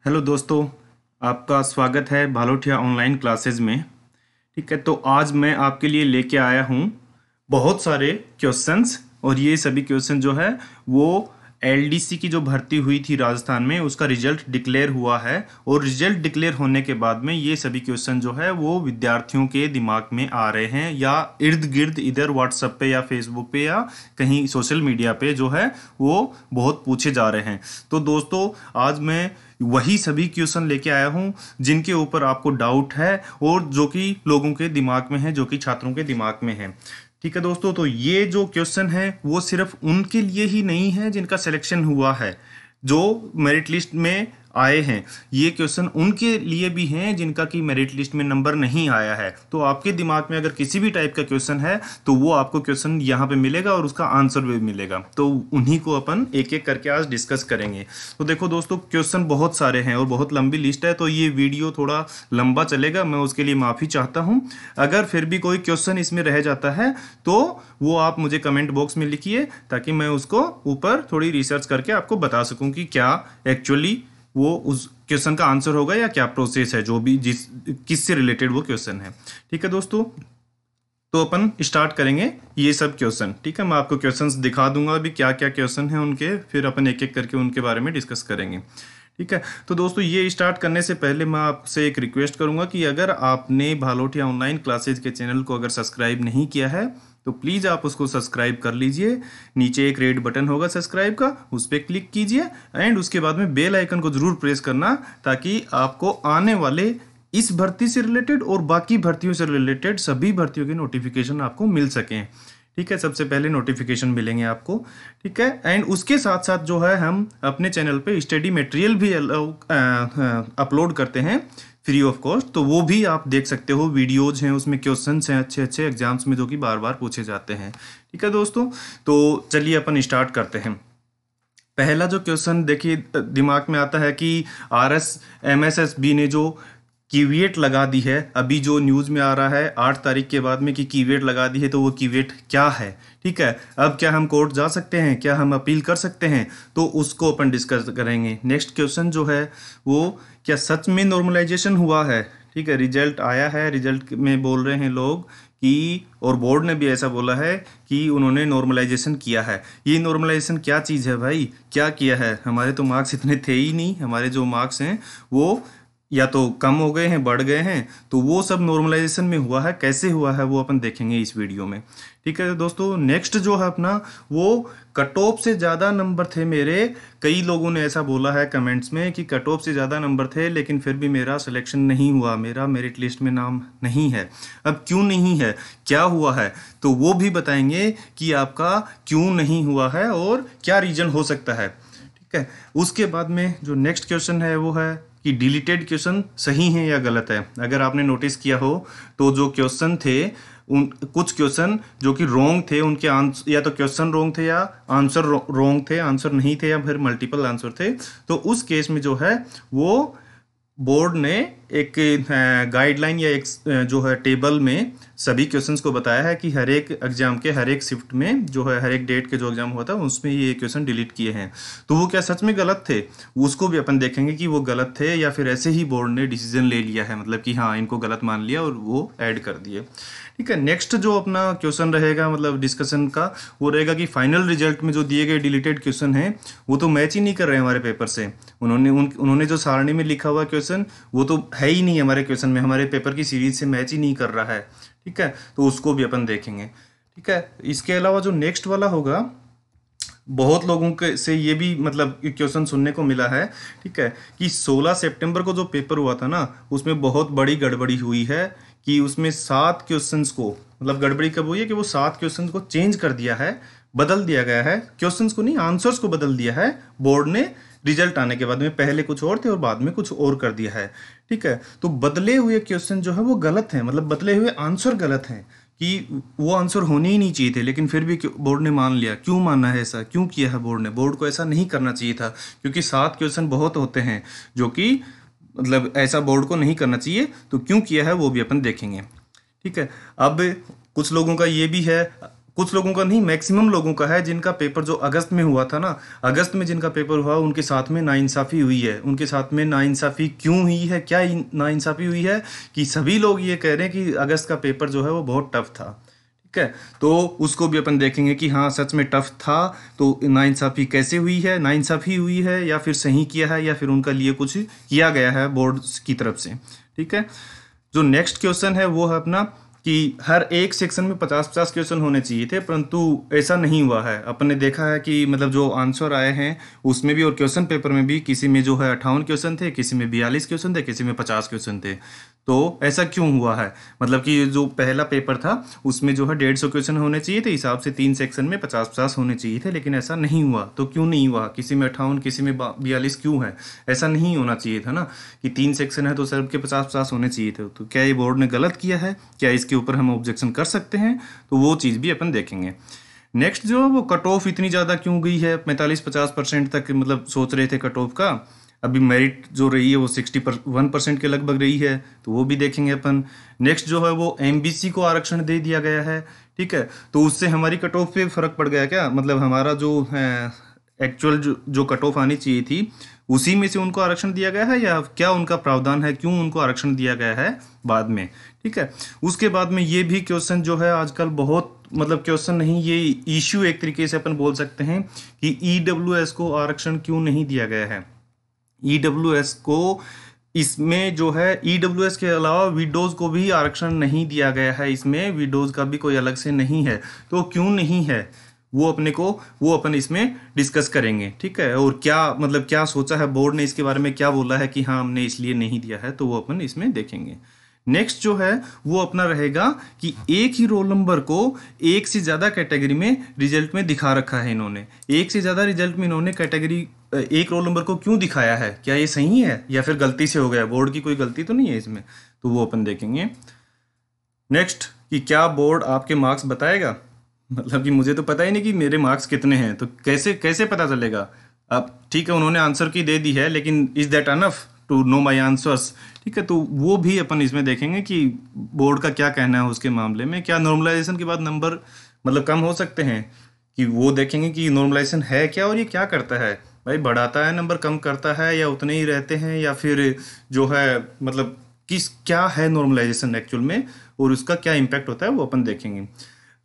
Hello दोस्तों, आपका स्वागत है भालोठिया ऑनलाइन क्लासेस में। ठीक है, तो आज मैं आपके लिए लेके आया हूँ बहुत सारे क्वेश्चंस। और ये सभी क्वेश्चन जो है वो एलडीसी की जो भर्ती हुई थी राजस्थान में, उसका रिजल्ट डिक्लेयर हुआ है। और रिजल्ट डिक्लेयर होने के बाद में ये सभी क्वेश्चन जो है वो विद्यार्थियों के दिमाग में आ रहे हैं या इर्द गिर्द इधर व्हाट्सएप पे या फेसबुक पे या कहीं सोशल मीडिया पे जो है वो बहुत पूछे जा रहे हैं। तो दोस्तों, आज मैं वही सभी क्वेश्चन लेके आया हूं जिनके ऊपर आपको डाउट है और जो कि लोगों के दिमाग में है, जो कि छात्रों के दिमाग में है। ठीक है दोस्तों, तो ये जो क्वेश्चन है वो सिर्फ उनके लिए ही नहीं है जिनका सिलेक्शन हुआ है, जो मेरिट लिस्ट में आए हैं। ये क्वेश्चन उनके लिए भी हैं जिनका कि मेरिट लिस्ट में नंबर नहीं आया है। तो आपके दिमाग में अगर किसी भी टाइप का क्वेश्चन है तो वो आपको क्वेश्चन यहाँ पे मिलेगा और उसका आंसर भी मिलेगा। तो उन्हीं को अपन एक एक करके आज डिस्कस करेंगे। तो देखो दोस्तों, क्वेश्चन बहुत सारे हैं और बहुत लंबी लिस्ट है, तो ये वीडियो थोड़ा लंबा चलेगा। मैं उसके लिए माफ़ी चाहता हूँ। अगर फिर भी कोई क्वेश्चन इसमें रह जाता है तो वो आप मुझे कमेंट बॉक्स में लिखिए, ताकि मैं उसको ऊपर थोड़ी रिसर्च करके आपको बता सकूं कि क्या एक्चुअली वो उस क्वेश्चन का आंसर होगा या क्या प्रोसेस है, जो भी जिस किससे रिलेटेड वो क्वेश्चन है। ठीक है दोस्तों, तो अपन स्टार्ट करेंगे ये सब क्वेश्चन। ठीक है, मैं आपको क्वेश्चंस दिखा दूंगा अभी क्या क्या क्वेश्चन है उनके, फिर अपन एक एक करके उनके बारे में डिस्कस करेंगे। ठीक है, तो दोस्तों ये स्टार्ट करने से पहले मैं आपसे एक रिक्वेस्ट करूंगा कि अगर आपने भालोठिया ऑनलाइन क्लासेज के चैनल को अगर सब्सक्राइब नहीं किया है तो प्लीज़ आप उसको सब्सक्राइब कर लीजिए। नीचे एक रेड बटन होगा सब्सक्राइब का, उस पर क्लिक कीजिए एंड उसके बाद में बेल आइकन को ज़रूर प्रेस करना, ताकि आपको आने वाले इस भर्ती से रिलेटेड और बाकी भर्तियों से रिलेटेड सभी भर्तियों के नोटिफिकेशन आपको मिल सकें। ठीक है, सबसे पहले नोटिफिकेशन मिलेंगे आपको। ठीक है, एंड उसके साथ साथ जो है हम अपने चैनल पे स्टडी मटेरियल भी अपलोड करते हैं फ्री ऑफ कॉस्ट। तो वो भी आप देख सकते हो, वीडियोज हैं उसमें, क्वेश्चंस हैं अच्छे अच्छे एग्जाम्स में जो कि बार बार पूछे जाते हैं। ठीक है दोस्तों, तो चलिए अपन स्टार्ट करते हैं। पहला जो क्वेश्चन देखिए दिमाग में आता है कि RSMSSB ने जो कीवेट लगा दी है, अभी जो न्यूज़ में आ रहा है 8 तारीख के बाद में कि कीवेट लगा दी है, तो वो कीवेट क्या है। ठीक है, अब क्या हम कोर्ट जा सकते हैं, क्या हम अपील कर सकते हैं, तो उसको अपन डिस्कस करेंगे। नेक्स्ट क्वेश्चन जो है वो, क्या सच में नॉर्मलाइजेशन हुआ है। ठीक है, रिजल्ट आया है, रिजल्ट में बोल रहे हैं लोग कि, और बोर्ड ने भी ऐसा बोला है कि उन्होंने नॉर्मलाइजेशन किया है। ये नॉर्मलाइजेशन क्या चीज़ है भाई, क्या किया है। हमारे तो मार्क्स इतने थे ही नहीं, हमारे जो मार्क्स हैं वो या तो कम हो गए हैं, बढ़ गए हैं। तो वो सब नॉर्मलाइजेशन में हुआ है, कैसे हुआ है वो अपन देखेंगे इस वीडियो में। ठीक है दोस्तों, नेक्स्ट जो है अपना, वो कट ऑफ से ज़्यादा नंबर थे मेरे। कई लोगों ने ऐसा बोला है कमेंट्स में कि कट ऑफ से ज़्यादा नंबर थे लेकिन फिर भी मेरा सिलेक्शन नहीं हुआ, मेरा मेरिट लिस्ट में नाम नहीं है। अब क्यों नहीं है, क्या हुआ है, तो वो भी बताएंगे कि आपका क्यों नहीं हुआ है और क्या रीज़न हो सकता है। ठीक है, उसके बाद में जो नेक्स्ट क्वेश्चन है वो है कि डिलीटेड क्वेश्चन सही है या गलत है। अगर आपने नोटिस किया हो तो जो क्वेश्चन थे, उन कुछ क्वेश्चन जो कि रॉन्ग थे, उनके आंसर या तो क्वेश्चन रॉन्ग थे या आंसर रॉन्ग थे, आंसर नहीं थे या फिर मल्टीपल आंसर थे। तो उस केस में जो है वो बोर्ड ने एक गाइडलाइन या एक जो है टेबल में सभी क्वेश्चंस को बताया है कि हर एक एग्जाम के हर एक शिफ्ट में जो है हर एक डेट के जो एग्जाम हुआ था उसमें ये क्वेश्चन डिलीट किए हैं। तो वो क्या सच में गलत थे, उसको भी अपन देखेंगे कि वो गलत थे या फिर ऐसे ही बोर्ड ने डिसीजन ले लिया है, मतलब कि हाँ इनको गलत मान लिया और वो ऐड कर दिए। ठीक है, नेक्स्ट जो अपना क्वेश्चन रहेगा मतलब डिस्कशन का, वो रहेगा कि फाइनल रिजल्ट में जो दिए गए डिलीटेड क्वेश्चन हैं वो तो मैच ही नहीं कर रहे हमारे पेपर से। उन्होंने जो सारणी में लिखा हुआ क्वेश्चन वो तो है ही नहीं हमारे क्वेश्चन में, हमारे पेपर की सीरीज से मैच ही नहीं कर रहा है। ठीक है, तो उसको भी अपन देखेंगे। ठीक है, इसके अलावा जो नेक्स्ट वाला होगा, बहुत लोगों के से ये भी मतलब क्वेश्चन सुनने को मिला है। ठीक है, कि 16 सितंबर को जो पेपर हुआ था ना, उसमें बहुत बड़ी गड़बड़ी हुई है कि उसमें 7 क्वेश्चंस को, मतलब गड़बड़ी कब हुई है कि वो 7 क्वेश्चंस को चेंज कर दिया है, बदल दिया गया है। क्वेश्चंस को नहीं, आंसर्स को बदल दिया है बोर्ड ने रिजल्ट आने के बाद में। पहले कुछ और थे और बाद में कुछ और कर दिया है। ठीक है, तो बदले हुए क्वेश्चन जो है वो गलत हैं, मतलब बदले हुए आंसर गलत हैं, कि वो आंसर होने ही नहीं चाहिए थे, लेकिन फिर भी बोर्ड ने मान लिया। क्यों माना है, ऐसा क्यों किया है बोर्ड ने। बोर्ड को ऐसा नहीं करना चाहिए था, क्योंकि 7 क्वेश्चन बहुत होते हैं, जो कि मतलब ऐसा बोर्ड को नहीं करना चाहिए। तो क्यों किया है वो भी अपन देखेंगे। ठीक है, अब कुछ लोगों का ये भी है कुछ लोगों का नहीं, मैक्सिमम लोगों का है जिनका पेपर जो अगस्त में हुआ था ना, अगस्त में जिनका पेपर हुआ उनके साथ में नाइंसाफ़ी हुई है। उनके साथ में नाइंसाफ़ी क्यों हुई है, क्या नाइंसाफ़ी हुई है कि सभी लोग ये कह रहे हैं कि अगस्त का पेपर जो है वो बहुत टफ था। ठीक है, तो उसको भी अपन देखेंगे कि हाँ सच में टफ था, तो नाइंसाफ़ी कैसे हुई है, नाइंसाफ़ी हुई है या फिर सही किया है या फिर उनका लिए कुछ किया गया है बोर्ड की तरफ से। ठीक है, जो नेक्स्ट क्वेश्चन है वो है अपना कि हर एक सेक्शन में 50-50 क्वेश्चन होने चाहिए थे, परंतु ऐसा नहीं हुआ है। अपन ने देखा है कि मतलब जो आंसर आए हैं उसमें भी और क्वेश्चन पेपर में भी किसी में जो है 58 क्वेश्चन थे, किसी में 42 क्वेश्चन थे, किसी में 50 क्वेश्चन थे। तो ऐसा क्यों हुआ है, मतलब कि जो पहला पेपर था उसमें जो है 150 क्वेश्चन होने चाहिए थे, हिसाब से 3 सेक्शन में 50-50 होने चाहिए थे, लेकिन ऐसा नहीं हुआ। तो क्यों नहीं हुआ, किसी में 58 किसी में 42 क्यों है, ऐसा नहीं होना चाहिए था ना कि 3 सेक्शन है तो सब के 50-50 होने चाहिए थे। तो क्या ये बोर्ड ने गलत किया है, क्या इसके ऊपर हम ऑब्जेक्शन कर सकते हैं, तो वो चीज़ भी अपन देखेंगे। नेक्स्ट जो वो कट ऑफ इतनी ज़्यादा क्यों गई है, 45-50% तक मतलब सोच रहे थे कट ऑफ का, अभी मेरिट जो रही है वो 61% के लगभग रही है, तो वो भी देखेंगे अपन। नेक्स्ट जो है वो एमबीसी को आरक्षण दे दिया गया है। ठीक है, तो उससे हमारी कट ऑफ पे फर्क पड़ गया क्या, मतलब हमारा जो एक्चुअल जो कट ऑफ आनी चाहिए थी उसी में से उनको आरक्षण दिया गया है, या क्या उनका प्रावधान है, क्यों उनको आरक्षण दिया गया है बाद में। ठीक है, उसके बाद में ये भी क्वेश्चन जो है आजकल बहुत, मतलब क्वेश्चन नहीं, ये इश्यू एक तरीके से अपन बोल सकते हैं कि ईडब्ल्यूएस को आरक्षण क्यों नहीं दिया गया है। ईडब्ल्यूएस को इसमें जो है, ईडब्ल्यूएस के अलावा विडोज को भी आरक्षण नहीं दिया गया है, इसमें विडोज का भी कोई अलग से नहीं है। तो क्यों नहीं है वो अपन इसमें डिस्कस करेंगे। ठीक है, और क्या मतलब क्या सोचा है बोर्ड ने इसके बारे में, क्या बोला है कि हाँ हमने इसलिए नहीं दिया है, तो वो अपन इसमें देखेंगे। नेक्स्ट जो है वो अपना रहेगा कि एक ही रोल नंबर को एक से ज़्यादा कैटेगरी में रिजल्ट में दिखा रखा है इन्होंने। एक से ज़्यादा रिजल्ट में इन्होंने कैटेगरी एक रोल नंबर को क्यों दिखाया है, क्या ये सही है या फिर गलती से हो गया, बोर्ड की कोई गलती तो नहीं है इसमें, तो वो अपन देखेंगे। नेक्स्ट कि क्या बोर्ड आपके मार्क्स बताएगा, मतलब कि मुझे तो पता ही नहीं कि मेरे मार्क्स कितने हैं, तो कैसे कैसे पता चलेगा। अब ठीक है उन्होंने आंसर की दे दी है, लेकिन is that enough to know my answers. ठीक है, तो वो भी अपन इसमें देखेंगे कि बोर्ड का क्या कहना है उसके मामले में। क्या नॉर्मलाइजेशन के बाद नंबर मतलब कम हो सकते हैं, कि वो देखेंगे कि नॉर्मलाइजेशन है क्या और ये क्या करता है, भाई बढ़ाता है नंबर, कम करता है, या उतने ही रहते हैं, या फिर जो है मतलब क्या है नॉर्मलाइजेशन एक्चुअल में और उसका क्या इम्पैक्ट होता है, वो अपन देखेंगे।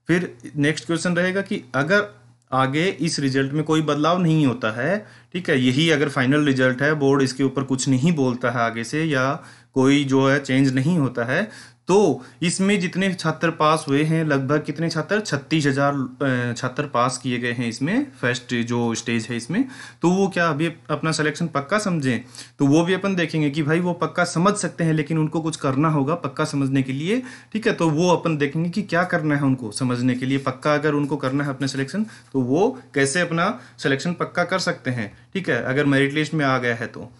फिर नेक्स्ट क्वेश्चन रहेगा कि अगर आगे इस रिजल्ट में कोई बदलाव नहीं होता है, ठीक है, यही अगर फाइनल रिजल्ट है, बोर्ड इसके ऊपर कुछ नहीं बोलता है आगे से, या कोई जो है चेंज नहीं होता है, तो इसमें जितने छात्र पास हुए हैं, लगभग कितने छात्र, 36,000 छात्र पास किए गए हैं इसमें, फर्स्ट जो स्टेज है इसमें, तो वो क्या अभी अपना सिलेक्शन पक्का समझें, तो वो भी अपन देखेंगे कि भाई वो पक्का समझ सकते हैं, लेकिन उनको कुछ करना होगा पक्का समझने के लिए। ठीक है, तो वो अपन देखेंगे कि क्या करना है उनको समझने के लिए, पक्का अगर उनको करना है अपने सिलेक्शन, तो वो कैसे अपना सिलेक्शन पक्का कर सकते हैं। ठीक है, अगर मेरिट लिस्ट में आ गया है तो।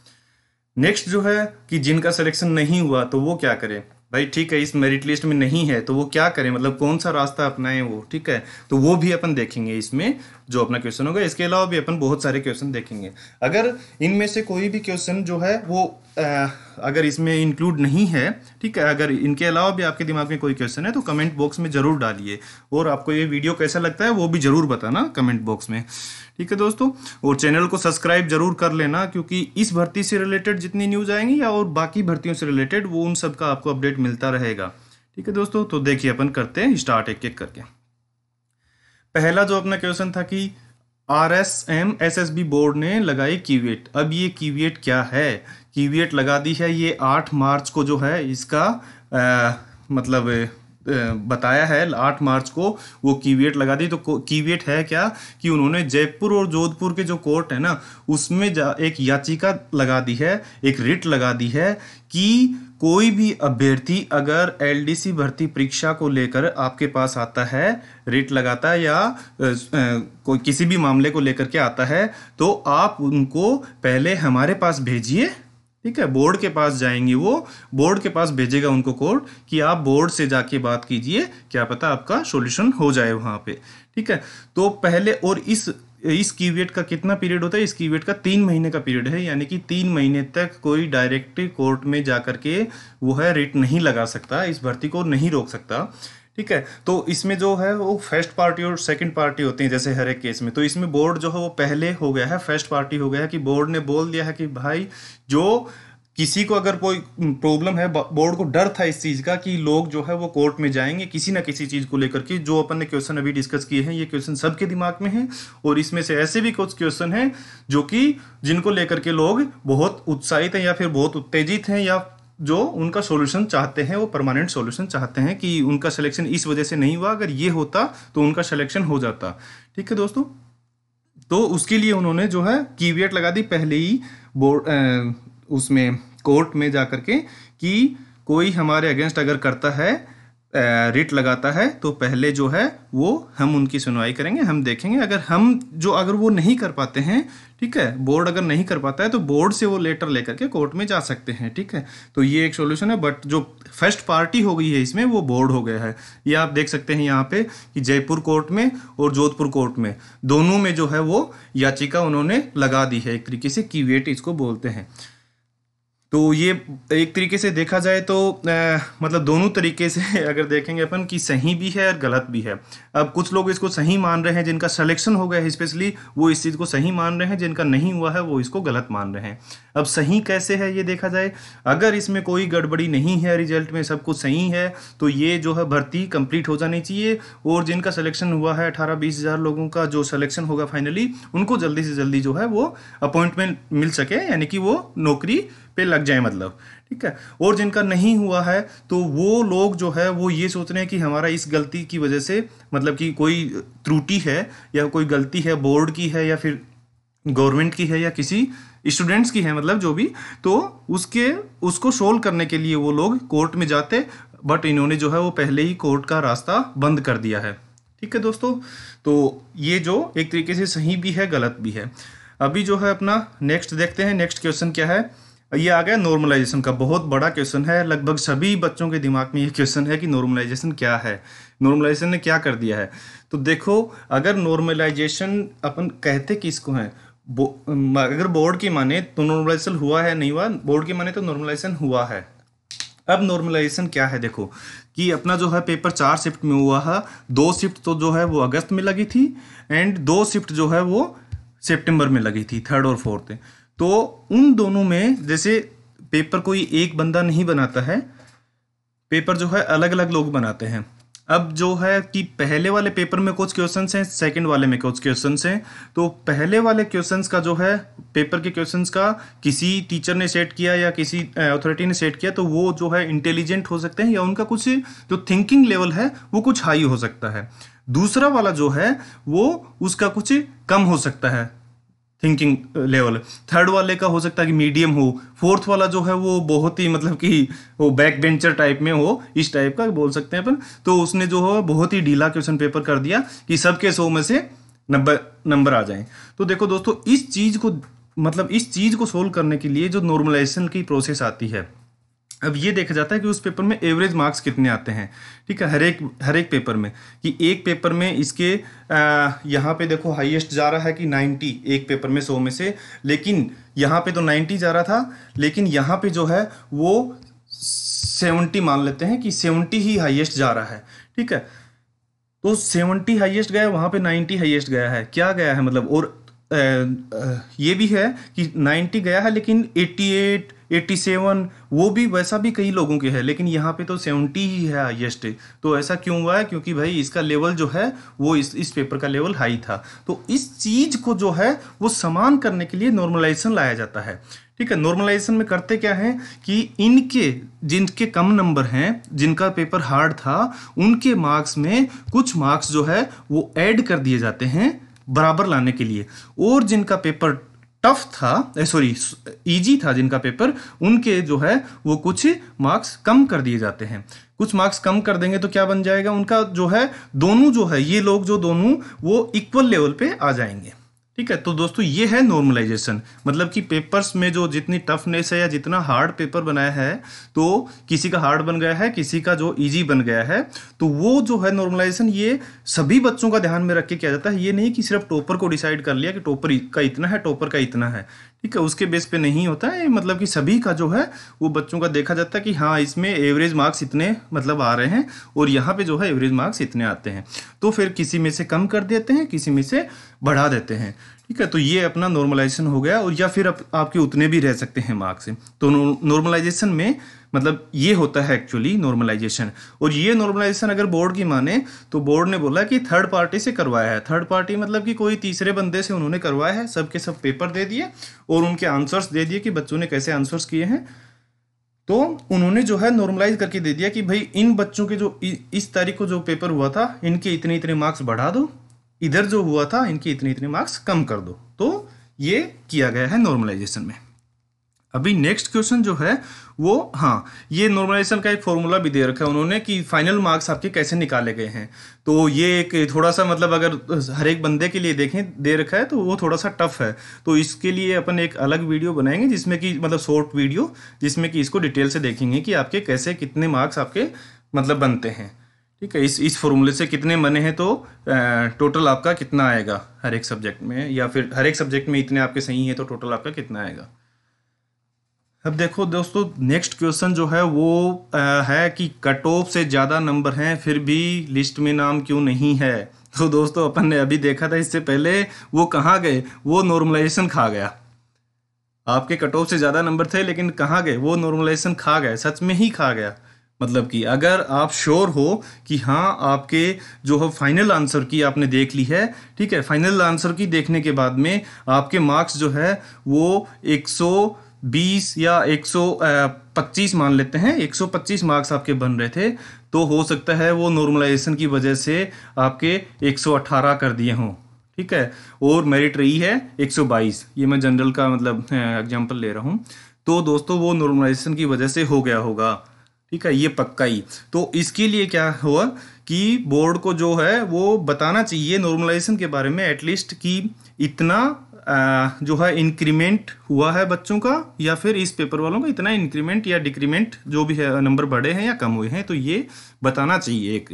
नेक्स्ट जो है कि जिनका सिलेक्शन नहीं हुआ तो वो क्या करें, भाई ठीक है इस मेरिट लिस्ट में नहीं है तो वो क्या करें, मतलब कौन सा रास्ता अपनाएं वो। ठीक है, तो वो भी अपन देखेंगे इसमें जो अपना क्वेश्चन होगा। इसके अलावा भी अपन बहुत सारे क्वेश्चन देखेंगे। अगर इनमें से कोई भी क्वेश्चन जो है वो अगर इसमें इंक्लूड नहीं है, ठीक है, अगर इनके अलावा भी आपके दिमाग में कोई क्वेश्चन है तो कमेंट बॉक्स में जरूर डालिए, और आपको ये वीडियो कैसा लगता है वो भी जरूर बताना कमेंट बॉक्स में। ठीक है दोस्तों, और चैनल को सब्सक्राइब जरूर कर लेना, क्योंकि इस भर्ती से रिलेटेड जितनी न्यूज़ आएंगी या और बाकी भर्तियों से रिलेटेड वो उन सब का आपको अपडेट मिलता रहेगा। ठीक है दोस्तों, तो देखिए अपन करते हैं स्टार्ट एक एक करके। पहला जो अपना क्वेश्चन था कि RSM SSB बोर्ड ने लगाई कीवेट। अब ये कीवेट क्या है, कीवेट लगा दी है ये 8 मार्च को जो है इसका मतलब बताया है, 8 मार्च को वो कीवेट लगा दी। तो कीवेट है क्या कि उन्होंने जयपुर और जोधपुर के जो कोर्ट है ना उसमें एक याचिका लगा दी है, एक रिट लगा दी है कि कोई भी अभ्यर्थी अगर LDC भर्ती परीक्षा को लेकर आपके पास आता है, रिट लगाता है या कोई किसी भी मामले को लेकर के आता है, तो आप उनको पहले हमारे पास भेजिए। ठीक है, बोर्ड के पास जाएंगे, वो बोर्ड के पास भेजेगा उनको कोर्ट कि आप बोर्ड से जाके बात कीजिए, क्या पता आपका सॉल्यूशन हो जाए वहां पे। ठीक है, तो पहले, और इस कीवेट का कितना पीरियड होता है, इस कीवेट का 3 महीने का पीरियड है, यानी कि 3 महीने तक कोई डायरेक्ट कोर्ट में जाकर के वो है रिट नहीं लगा सकता, इस भर्ती को नहीं रोक सकता। ठीक है। तो इसमें जो है वो फर्स्ट पार्टी और सेकंड पार्टी होते हैं जैसे हर एक केस में। तो इसमें बोर्ड जो है वो पहले हो गया है, फर्स्ट पार्टी हो गया है कि बोर्ड ने बोल दिया है कि भाई जो किसी को अगर कोई प्रॉब्लम है, बोर्ड को डर था इस चीज का कि लोग जो है वो कोर्ट में जाएंगे किसी ना किसी चीज को लेकर के। जो अपन ने क्वेश्चन अभी डिस्कस किए हैं ये क्वेश्चन सबके दिमाग में हैं, और इसमें से ऐसे भी कुछ क्वेश्चन हैं जो कि जिनको लेकर के लोग बहुत उत्साहित हैं या फिर बहुत उत्तेजित हैं, या जो उनका सॉल्यूशन चाहते हैं, वो परमानेंट सॉल्यूशन चाहते हैं कि उनका सिलेक्शन इस वजह से नहीं हुआ, अगर ये होता तो उनका सिलेक्शन हो जाता। ठीक है दोस्तों, तो उसके लिए उन्होंने जो है कीवेट लगा दी पहले ही बोर्ड उसमें कोर्ट में जाकर के कि कोई हमारे अगेंस्ट अगर करता है, रिट लगाता है, तो पहले जो है वो हम उनकी सुनवाई करेंगे, हम देखेंगे। अगर वो नहीं कर पाते हैं, ठीक है, बोर्ड अगर नहीं कर पाता है तो बोर्ड से वो लेटर लेकर के कोर्ट में जा सकते हैं। ठीक है, तो ये एक सॉल्यूशन है। बट जो फर्स्ट पार्टी हो गई है इसमें वो बोर्ड हो गया है। ये आप देख सकते हैं यहाँ पे कि जयपुर कोर्ट में और जोधपुर कोर्ट में दोनों में जो है वो याचिका उन्होंने लगा दी है, एक तरीके से कीवेट इसको बोलते हैं। तो ये एक तरीके से देखा जाए तो मतलब दोनों तरीके से अगर देखेंगे अपन कि सही भी है और गलत भी है। अब कुछ लोग इसको सही मान रहे हैं, जिनका सिलेक्शन हो गया है स्पेशली वो इस चीज़ को सही मान रहे हैं, जिनका नहीं हुआ है वो इसको गलत मान रहे हैं। अब सही कैसे है ये देखा जाए, अगर इसमें कोई गड़बड़ी नहीं है, रिजल्ट में सब कुछ सही है, तो ये जो है भर्ती कंप्लीट हो जानी चाहिए। और जिनका सिलेक्शन हुआ है 18-20 हज़ार लोगों का जो सिलेक्शन होगा फाइनली, उनको जल्दी से जल्दी जो है वो अपॉइंटमेंट मिल सके, यानी कि वो नौकरी पे लग जाए मतलब। ठीक है, और जिनका नहीं हुआ है तो वो लोग जो है वो ये सोच रहे हैं कि हमारा इस गलती की वजह से मतलब कि कोई त्रुटि है या कोई गलती है, बोर्ड की है या फिर गवर्नमेंट की है या किसी स्टूडेंट्स की है, मतलब जो भी, तो उसको सोल्व करने के लिए वो लोग कोर्ट में जाते। बट इन्होंने जो है वो पहले ही कोर्ट का रास्ता बंद कर दिया है। ठीक है दोस्तों, तो ये जो एक तरीके से सही भी है गलत भी है। अभी जो है अपना नेक्स्ट देखते हैं। नेक्स्ट क्वेश्चन क्या है, ये आ गया नॉर्मलाइजेशन का। बहुत बड़ा क्वेश्चन है, लगभग सभी बच्चों के दिमाग में ये क्वेश्चन है कि नॉर्मलाइजेशन क्या है, नॉर्मलाइजेशन ने क्या कर दिया है। तो देखो, अगर नॉर्मलाइजेशन अपन कहते किसको है, अगर बोर्ड की माने तो नॉर्मलाइजेशन हुआ है नहीं हुआ, बोर्ड की माने तो नॉर्मलाइजेशन हुआ है। अब नॉर्मलाइजेशन क्या है, देखो कि अपना जो है पेपर 4 शिफ्ट में हुआ है। 2 शिफ्ट तो जो है वो अगस्त में लगी थी एंड 2 शिफ्ट जो है वो सितंबर में लगी थी, 3rd और 4th। तो उन दोनों में जैसे पेपर कोई एक बंदा नहीं बनाता है, पेपर जो है अलग अलग लोग बनाते हैं। अब जो है कि पहले वाले पेपर में कुछ क्वेश्चंस हैं, सेकंड वाले में कुछ क्वेश्चंस हैं। तो पहले वाले क्वेश्चंस का जो है पेपर के क्वेश्चंस का किसी टीचर ने सेट किया या किसी अथॉरिटी ने सेट किया, तो वो जो है इंटेलिजेंट हो सकते हैं या उनका कुछ जो थिंकिंग लेवल है वो कुछ हाई हो सकता है। दूसरा वाला जो है वो उसका कुछ कम हो सकता है थिंकिंग लेवल। 3rd वाले का हो सकता है कि मीडियम हो। 4th वाला जो है वो बहुत ही मतलब कि वो बैक बेंचर टाइप में हो, इस टाइप का बोल सकते हैं अपन। तो उसने जो है बहुत ही ढीला क्वेश्चन पेपर कर दिया कि सबके 100 में से 90 नंबर आ जाएं। तो देखो दोस्तों, इस चीज को सोल्व करने के लिए जो नॉर्मलाइजेशन की प्रोसेस आती है, अब ये देखा जाता है कि उस पेपर में एवरेज मार्क्स कितने आते हैं। ठीक है, हर एक पेपर में, कि एक पेपर में इसके यहाँ पे देखो हाईएस्ट जा रहा है कि 90 एक पेपर में 100 में से, लेकिन यहाँ पे तो 90 जा रहा था, लेकिन यहाँ पे जो है वो 70 मान लेते हैं कि 70 ही हाईएस्ट जा रहा है। ठीक है, तो 70 हाईएस्ट गया, वहाँ पे 90 हाईएस्ट गया है। क्या गया है मतलब, और ये भी है कि 90 गया है लेकिन 88 87 वो भी वैसा भी कई लोगों के है, लेकिन यहाँ पे तो 70 ही है हाईएस्ट। तो ऐसा क्यों हुआ है, क्योंकि भाई इसका लेवल जो है वो इस पेपर का लेवल हाई था। तो इस चीज को जो है वो समान करने के लिए नॉर्मलाइजेशन लाया जाता है। ठीक है, नॉर्मलाइजेशन में करते क्या है कि जिनके कम नंबर हैं, जिनका पेपर हार्ड था, उनके मार्क्स में कुछ मार्क्स जो है वो ऐड कर दिए जाते हैं बराबर लाने के लिए, और जिनका पेपर टफ था, इजी था जिनका पेपर, उनके जो है वो कुछ मार्क्स कम कर दिए जाते हैं। कुछ मार्क्स कम कर देंगे तो क्या बन जाएगा, उनका जो है दोनों जो है ये लोग जो दोनों वो इक्वल लेवल पे आ जाएंगे। ठीक है, तो दोस्तों ये है नॉर्मलाइजेशन, मतलब कि पेपर्स में जो जितनी टफनेस है या जितना हार्ड पेपर बनाया है, तो किसी का हार्ड बन गया है, किसी का जो इजी बन गया है, तो वो जो है नॉर्मलाइजेशन ये सभी बच्चों का ध्यान में रख के किया जाता है। ये नहीं कि सिर्फ टॉपर को डिसाइड कर लिया कि टॉपर का इतना है, टॉपर का इतना है। ठीक है, उसके बेस पे नहीं होता है, मतलब कि सभी का जो है वो बच्चों का देखा जाता है कि हाँ इसमें एवरेज मार्क्स इतने मतलब आ रहे हैं और यहाँ पे जो है एवरेज मार्क्स इतने आते हैं, तो फिर किसी में से कम कर देते हैं, किसी में से बढ़ा देते हैं। ठीक है, तो ये अपना नॉर्मलाइजेशन हो गया। और या फिर आपके उतने भी रह सकते हैं मार्क्स से। तो नॉर्मलाइजेशन में मतलब ये होता है एक्चुअली नॉर्मलाइजेशन। और ये नॉर्मलाइजेशन अगर बोर्ड की माने तो बोर्ड ने बोला कि थर्ड पार्टी से करवाया है। थर्ड पार्टी मतलब कि कोई तीसरे बंदे से उन्होंने करवाया है, सबके सब पेपर दे दिए और उनके आंसर्स दे दिए कि बच्चों ने कैसे आंसर्स किए हैं। तो उन्होंने जो है नॉर्मलाइज करके दे दिया कि भाई इन बच्चों के जो इस तारीख को जो पेपर हुआ था इनके इतने इतने मार्क्स बढ़ा दो, इधर जो हुआ था इनके इतने इतने मार्क्स कम कर दो। तो ये किया गया है नॉर्मलाइजेशन में। अभी नेक्स्ट क्वेश्चन जो है वो, हाँ ये नॉर्मलाइजेशन का एक फॉर्मूला भी दे रखा है उन्होंने कि फाइनल मार्क्स आपके कैसे निकाले गए हैं। तो ये एक थोड़ा सा मतलब अगर हर एक बंदे के लिए देखें दे रखा है तो वो थोड़ा सा टफ है। तो इसके लिए अपन एक अलग वीडियो बनाएंगे जिसमें कि मतलब शॉर्ट वीडियो जिसमें कि इसको डिटेल से देखेंगे कि आपके कैसे कितने मार्क्स आपके मतलब बनते हैं। ठीक है, इस फॉर्मूले से कितने बने हैं तो टोटल आपका कितना आएगा हर एक सब्जेक्ट में, या फिर हर एक सब्जेक्ट में इतने आपके सही है तो टोटल आपका कितना आएगा। अब देखो दोस्तों नेक्स्ट क्वेश्चन जो है वो है कि कट ऑफ से ज़्यादा नंबर हैं फिर भी लिस्ट में नाम क्यों नहीं है। तो दोस्तों अपन ने अभी देखा था इससे पहले वो कहाँ गए, वो नॉर्मलाइजेशन खा गया। आपके कट ऑफ से ज़्यादा नंबर थे लेकिन कहाँ गए, वो नॉर्मलाइजेशन खा गए, सच में ही खा गया। मतलब कि अगर आप श्योर हो कि हाँ आपके जो है फाइनल आंसर की आपने देख ली है, ठीक है, फाइनल आंसर की देखने के बाद में आपके मार्क्स जो है वो 120 या 125 मान लेते हैं, 125 मार्क्स आपके बन रहे थे, तो हो सकता है वो नॉर्मलाइजेशन की वजह से आपके 118 कर दिए हों। ठीक है, और मेरिट रही है 122, ये मैं जनरल का मतलब एग्जांपल ले रहा हूँ। तो दोस्तों वो नॉर्मलाइजेशन की वजह से हो गया होगा। ठीक है, ये पक्का ही। तो इसके लिए क्या हुआ कि बोर्ड को जो है वो बताना चाहिए नॉर्मलाइजेशन के बारे में एटलीस्ट कि इतना जो है इंक्रीमेंट हुआ है बच्चों का, या फिर इस पेपर वालों का इतना इंक्रीमेंट या डिक्रीमेंट जो भी है, नंबर बढ़े हैं या कम हुए हैं, तो ये बताना चाहिए एक।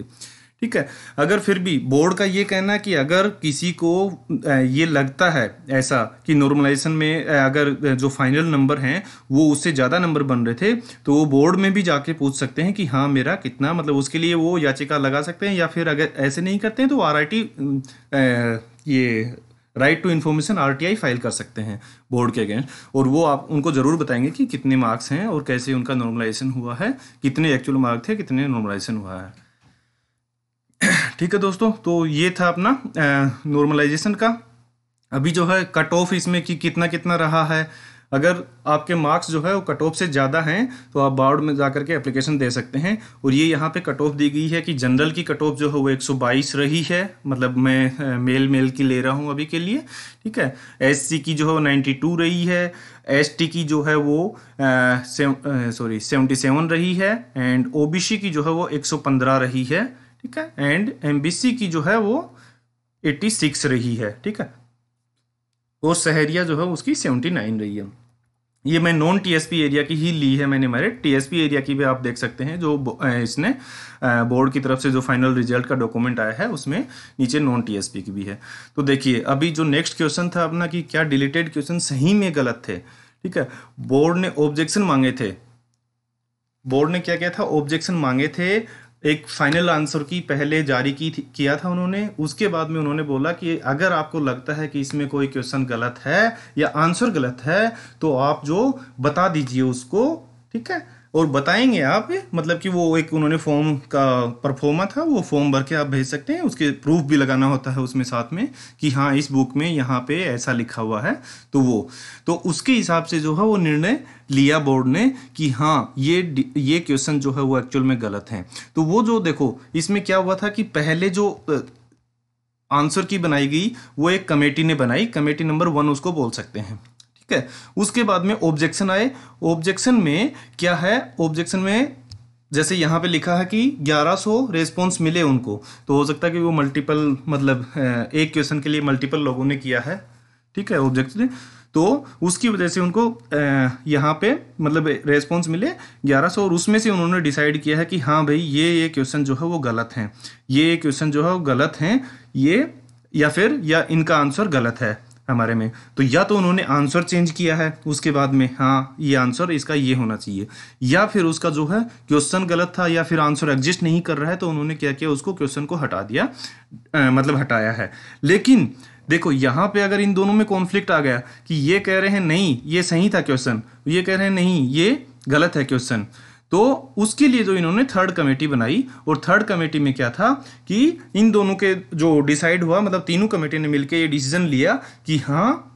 ठीक है, अगर फिर भी बोर्ड का ये कहना है कि अगर किसी को ये लगता है ऐसा कि नॉर्मलाइजेशन में अगर जो फाइनल नंबर हैं वो उससे ज़्यादा नंबर बन रहे थे, तो वो बोर्ड में भी जाके पूछ सकते हैं कि हाँ मेरा कितना, मतलब उसके लिए वो याचिका लगा सकते हैं। या फिर अगर ऐसे नहीं करते हैं तो RIT ये right to information RTI file कर सकते हैं बोर्ड के अगेंस्ट, और वो आप उनको ज़रूर बताएंगे कि कितने मार्क्स हैं और कैसे उनका नॉर्मलाइजेशन हुआ है, कितने एक्चुअल मार्क्स थे, कितने नॉर्मलाइजेशन हुआ है। ठीक है दोस्तों, तो ये था अपना नॉर्मलाइजेशन का। अभी जो है कट ऑफ इसमें कि कितना कितना रहा है। अगर आपके मार्क्स जो है वो कट ऑफ से ज़्यादा हैं तो आप बोर्ड में जाकर के एप्लीकेशन दे सकते हैं। और ये यहाँ पे कट ऑफ दी गई है कि जनरल की कट ऑफ जो है वो 122 रही है, मतलब मैं मेल की ले रहा हूँ अभी के लिए। ठीक है, SC की जो है वो 92 रही है, ST की जो है वो 77 रही है, एंड OBC की जो है वो 115 रही है। ठीक है, एंड MBC की जो है वो 86 रही है। ठीक है, और शहरिया जो है उसकी 79 रही है। ये मैं नॉन TSP एरिया की ही ली है मैंने, मेरिट TSP एरिया की भी आप देख सकते हैं जो इसने बोर्ड की तरफ से जो फाइनल रिजल्ट का डॉक्यूमेंट आया है उसमें नीचे नॉन TSP की भी है। तो देखिए अभी जो नेक्स्ट क्वेश्चन था अपना कि क्या डिलीटेड क्वेश्चन सही में गलत थे। ठीक है, बोर्ड ने ऑब्जेक्शन मांगे थे। बोर्ड ने क्या किया था, ऑब्जेक्शन मांगे थे। एक फाइनल आंसर की पहले जारी किया था उन्होंने, उसके बाद में उन्होंने बोला कि अगर आपको लगता है कि इसमें कोई क्वेश्चन गलत है या आंसर गलत है तो आप जो बता दीजिए उसको। ठीक है, और बताएंगे आप, मतलब कि वो एक उन्होंने फॉर्म का परफॉर्मा था, वो फॉर्म भर के आप भेज सकते हैं, उसके प्रूफ भी लगाना होता है उसमें साथ में कि हाँ इस बुक में यहाँ पे ऐसा लिखा हुआ है। तो उसके हिसाब से जो है वो निर्णय लिया बोर्ड ने कि हाँ ये क्वेश्चन जो है वो एक्चुअल में गलत है। तो वो जो देखो इसमें क्या हुआ था कि पहले जो आंसर की बनाई गई वो एक कमेटी ने बनाई, कमेटी नंबर 1 उसको बोल सकते हैं। ठीक है, उसके बाद में ऑब्जेक्शन आए। ऑब्जेक्शन में क्या है, ऑब्जेक्शन में जैसे यहाँ पे लिखा है कि 1100 रेस्पॉन्स मिले उनको, तो हो सकता है कि वो मल्टीपल मतलब एक क्वेश्चन के लिए मल्टीपल लोगों ने किया है। ठीक है, ऑब्जेक्शन, तो उसकी वजह से उनको यहाँ पे मतलब रेस्पॉन्स मिले 1100, और उसमें से उन्होंने डिसाइड किया है कि हाँ भाई ये क्वेश्चन जो है वो गलत हैं, ये क्वेश्चन जो है वो गलत हैं, ये या फिर या इनका आंसर गलत है। हमारे में, तो या तो उन्होंने आंसर चेंज किया है उसके बाद में, हाँ ये आंसर इसका ये होना चाहिए, या फिर उसका जो है क्वेश्चन गलत था, या फिर आंसर एग्जिस्ट नहीं कर रहा है, तो उन्होंने क्या किया, उसको क्वेश्चन को हटा दिया, मतलब हटाया है। लेकिन देखो यहाँ पे अगर इन दोनों में कॉन्फ्लिक्ट आ गया कि ये कह रहे हैं नहीं ये सही था क्वेश्चन, ये कह रहे हैं नहीं ये गलत है क्वेश्चन, तो उसके लिए जो इन्होंने थर्ड कमेटी बनाई, और थर्ड कमेटी में क्या था कि इन दोनों के जो डिसाइड हुआ, मतलब तीनों कमेटी ने मिलकर ये डिसीजन लिया कि हाँ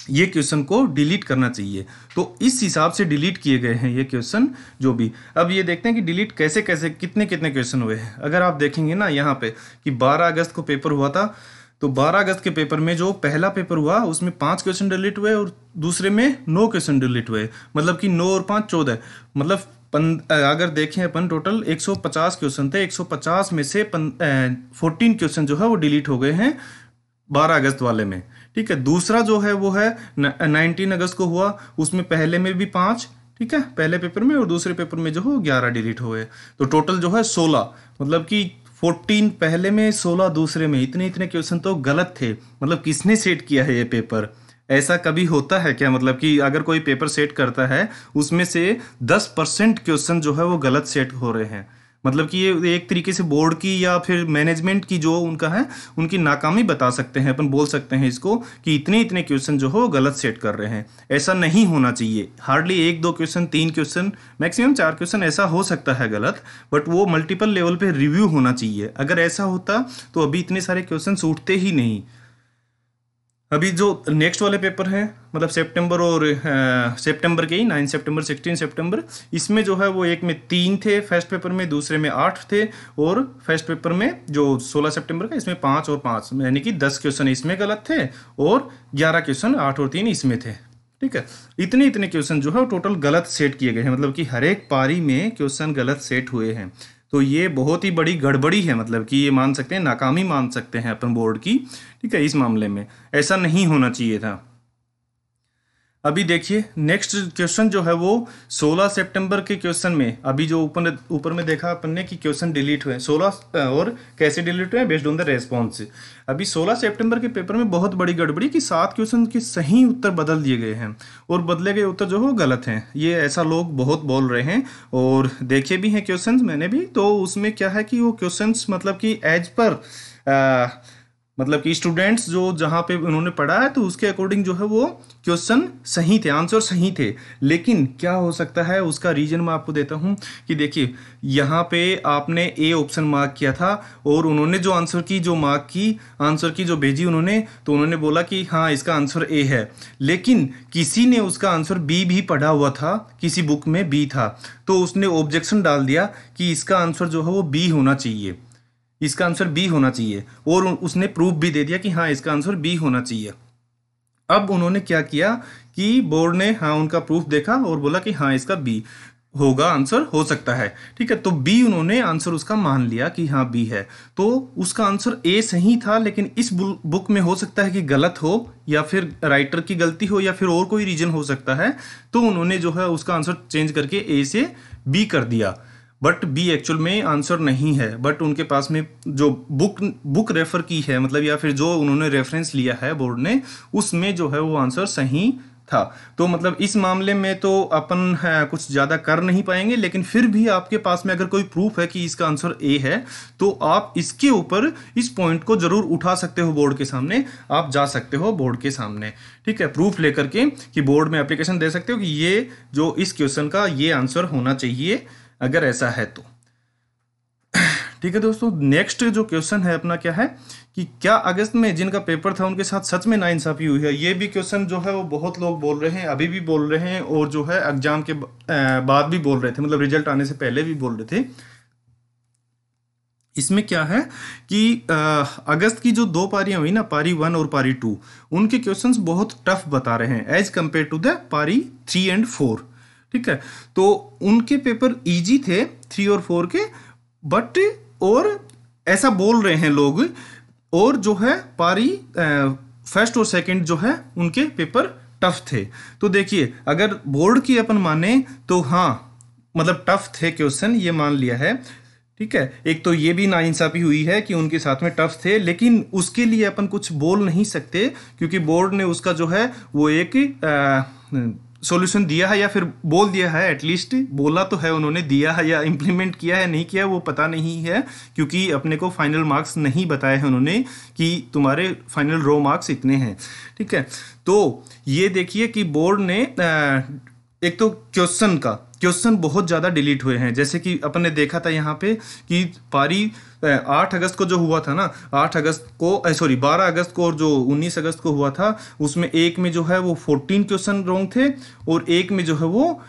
ये क्वेश्चन को डिलीट करना चाहिए। तो इस हिसाब से डिलीट किए गए हैं ये क्वेश्चन जो भी। अब ये देखते हैं कि डिलीट कैसे कैसे, कितने कितने क्वेश्चन हुए हैं। अगर आप देखेंगे ना यहाँ पे कि 12 अगस्त को पेपर हुआ था, तो 12 अगस्त के पेपर में जो पहला पेपर हुआ उसमें 5 क्वेश्चन डिलीट हुए और दूसरे में 9 क्वेश्चन डिलीट हुए, मतलब कि 9 और 5 14, मतलब अगर देखें अपन टोटल 150 क्वेश्चन थे, 150 में से 14 क्वेश्चन जो है वो डिलीट हो गए हैं 12 अगस्त वाले में। ठीक है, दूसरा जो है वो है 19 अगस्त को हुआ, उसमें पहले में भी 5, ठीक है, पहले पेपर में, और दूसरे पेपर में जो है 11 डिलीट हुए, तो टोटल जो है 16, मतलब कि 14 पहले में 16 दूसरे में, इतने इतने क्वेश्चन तो गलत थे। मतलब किसने सेट किया है ये पेपर? ऐसा कभी होता है क्या? मतलब कि अगर कोई पेपर सेट करता है उसमें से 10% क्वेश्चन जो है वो गलत सेट हो रहे हैं, मतलब कि ये एक तरीके से बोर्ड की या फिर मैनेजमेंट की जो उनका है उनकी नाकामी बता सकते हैं, अपन बोल सकते हैं इसको कि इतने इतने क्वेश्चन जो है वो गलत सेट कर रहे हैं। ऐसा नहीं होना चाहिए। Hardly 1-2 question, 3 question, maximum 4 question ऐसा हो सकता है गलत, बट वो मल्टीपल लेवल पे रिव्यू होना चाहिए। अगर ऐसा होता तो अभी इतने सारे क्वेश्चन उठते ही नहीं। अभी जो नेक्स्ट वाले पेपर हैं, मतलब सितंबर और सितंबर के ही 9 सितंबर 16 सितंबर, इसमें जो है वो एक में 3 थे फर्स्ट पेपर में, दूसरे में 8 थे, और फर्स्ट पेपर में जो 16 सितंबर का इसमें 5 और 5, यानी कि 10 क्वेश्चन इसमें गलत थे और 11 क्वेश्चन 8 और 3 इसमें थे। ठीक है, इतने इतने क्वेश्चन जो है टोटल गलत सेट किए गए हैं, मतलब कि हर एक पारी में क्वेश्चन गलत सेट हुए हैं। तो ये बहुत ही बड़ी गड़बड़ी है, मतलब कि ये मान सकते हैं, नाकामी मान सकते हैं अपन बोर्ड की। ठीक है, इस मामले में ऐसा नहीं होना चाहिए था। अभी देखिए नेक्स्ट क्वेश्चन जो है वो 16 सितंबर के क्वेश्चन में, अभी जो ऊपर में देखा अपन ने कि क्वेश्चन डिलीट हुए 16, और कैसे डिलीट हुए बेस्ड ऑन द रेस्पॉन्स। अभी 16 सितंबर के पेपर में बहुत बड़ी गड़बड़ी कि 7 क्वेश्चन के सही उत्तर बदल दिए गए हैं और बदले गए उत्तर जो है वो गलत हैं। ये ऐसा लोग बहुत बोल रहे हैं और देखे भी हैं क्वेश्चन मैंने भी, तो उसमें क्या है कि वो क्वेश्चन मतलब कि एज पर मतलब कि स्टूडेंट्स जो जहाँ पे उन्होंने पढ़ा है तो उसके अकॉर्डिंग जो है वो क्वेश्चन सही थे, आंसर सही थे। लेकिन क्या हो सकता है उसका रीजन मैं आपको देता हूँ कि देखिए यहाँ पे आपने ए ऑप्शन मार्क किया था और उन्होंने जो आंसर की जो मार्क की, आंसर की जो भेजी उन्होंने, तो उन्होंने बोला कि हाँ इसका आंसर ए है, लेकिन किसी ने उसका आंसर बी भी पढ़ा हुआ था, किसी बुक में बी था, तो उसने ऑब्जेक्शन डाल दिया कि इसका आंसर जो है वो बी होना चाहिए, इसका आंसर बी होना चाहिए, और उसने प्रूफ भी दे दिया कि हाँ इसका आंसर बी होना चाहिए। अब उन्होंने क्या किया कि बोर्ड ने हाँ उनका प्रूफ देखा और बोला कि हाँ इसका बी होगा, आंसर हो सकता है। ठीक है, तो बी उन्होंने आंसर उसका मान लिया कि हाँ बी है, तो उसका आंसर ए सही था, लेकिन इस बुक में हो सकता है कि गलत हो या फिर राइटर की गलती हो या फिर और कोई रीजन हो सकता है, तो उन्होंने जो है उसका आंसर चेंज करके ए से बी कर दिया, बट बी एक्चुअल में आंसर नहीं है। बट उनके पास में जो बुक रेफर की है, मतलब या फिर जो उन्होंने रेफरेंस लिया है बोर्ड ने, उसमें जो है वो आंसर सही था। तो मतलब इस मामले में तो अपन कुछ ज़्यादा कर नहीं पाएंगे, लेकिन फिर भी आपके पास में अगर कोई प्रूफ है कि इसका आंसर ए है तो आप इसके ऊपर इस पॉइंट को जरूर उठा सकते हो, बोर्ड के सामने आप जा सकते हो बोर्ड के सामने। ठीक है, प्रूफ लेकर के कि बोर्ड में एप्लीकेशन दे सकते हो कि ये जो इस क्वेश्चन का ये आंसर होना चाहिए, अगर ऐसा है तो। ठीक है दोस्तों, नेक्स्ट जो क्वेश्चन है अपना क्या है कि क्या अगस्त में जिनका पेपर था उनके साथ सच में नाइंसाफी हुई है? ये भी क्वेश्चन जो है वो बहुत लोग बोल रहे हैं, अभी भी बोल रहे हैं, और जो है एग्जाम के बाद भी बोल रहे थे, मतलब रिजल्ट आने से पहले भी बोल रहे थे। इसमें क्या है कि अगस्त की जो 2 पारियां हुई ना, पारी 1 और पारी 2, उनके क्वेश्चंस बहुत टफ बता रहे हैं एज कंपेयर टू द पारी 3 and 4। ठीक है, तो उनके पेपर इजी थे 3 और 4 के, बट और ऐसा बोल रहे हैं लोग, और जो है पारी फर्स्ट और सेकंड जो है उनके पेपर टफ थे। तो देखिए अगर बोर्ड की अपन माने तो हाँ मतलब टफ थे क्वेश्चन, ये मान लिया है, ठीक है, एक तो ये भी नाइंसाफी हुई है कि उनके साथ में टफ थे, लेकिन उसके लिए अपन कुछ बोल नहीं सकते क्योंकि बोर्ड ने उसका जो है वो एक सॉल्यूशन दिया है या फिर बोल दिया है, एटलीस्ट बोला तो है उन्होंने, दिया है या इम्प्लीमेंट किया है नहीं किया वो पता नहीं है क्योंकि अपने को फाइनल मार्क्स नहीं बताए हैं उन्होंने कि तुम्हारे फाइनल रो मार्क्स इतने हैं। ठीक है, तो ये देखिए कि बोर्ड ने एक तो क्वेश्चन बहुत ज़्यादा डिलीट हुए हैं, जैसे कि अपन ने देखा था यहाँ पे कि पारी 8 अगस्त को जो हुआ था ना, 8 अगस्त को सॉरी 12 अगस्त को और जो 19 अगस्त को हुआ था उसमें एक में जो है वो 14 क्वेश्चन रॉन्ग थे और एक में जो है वो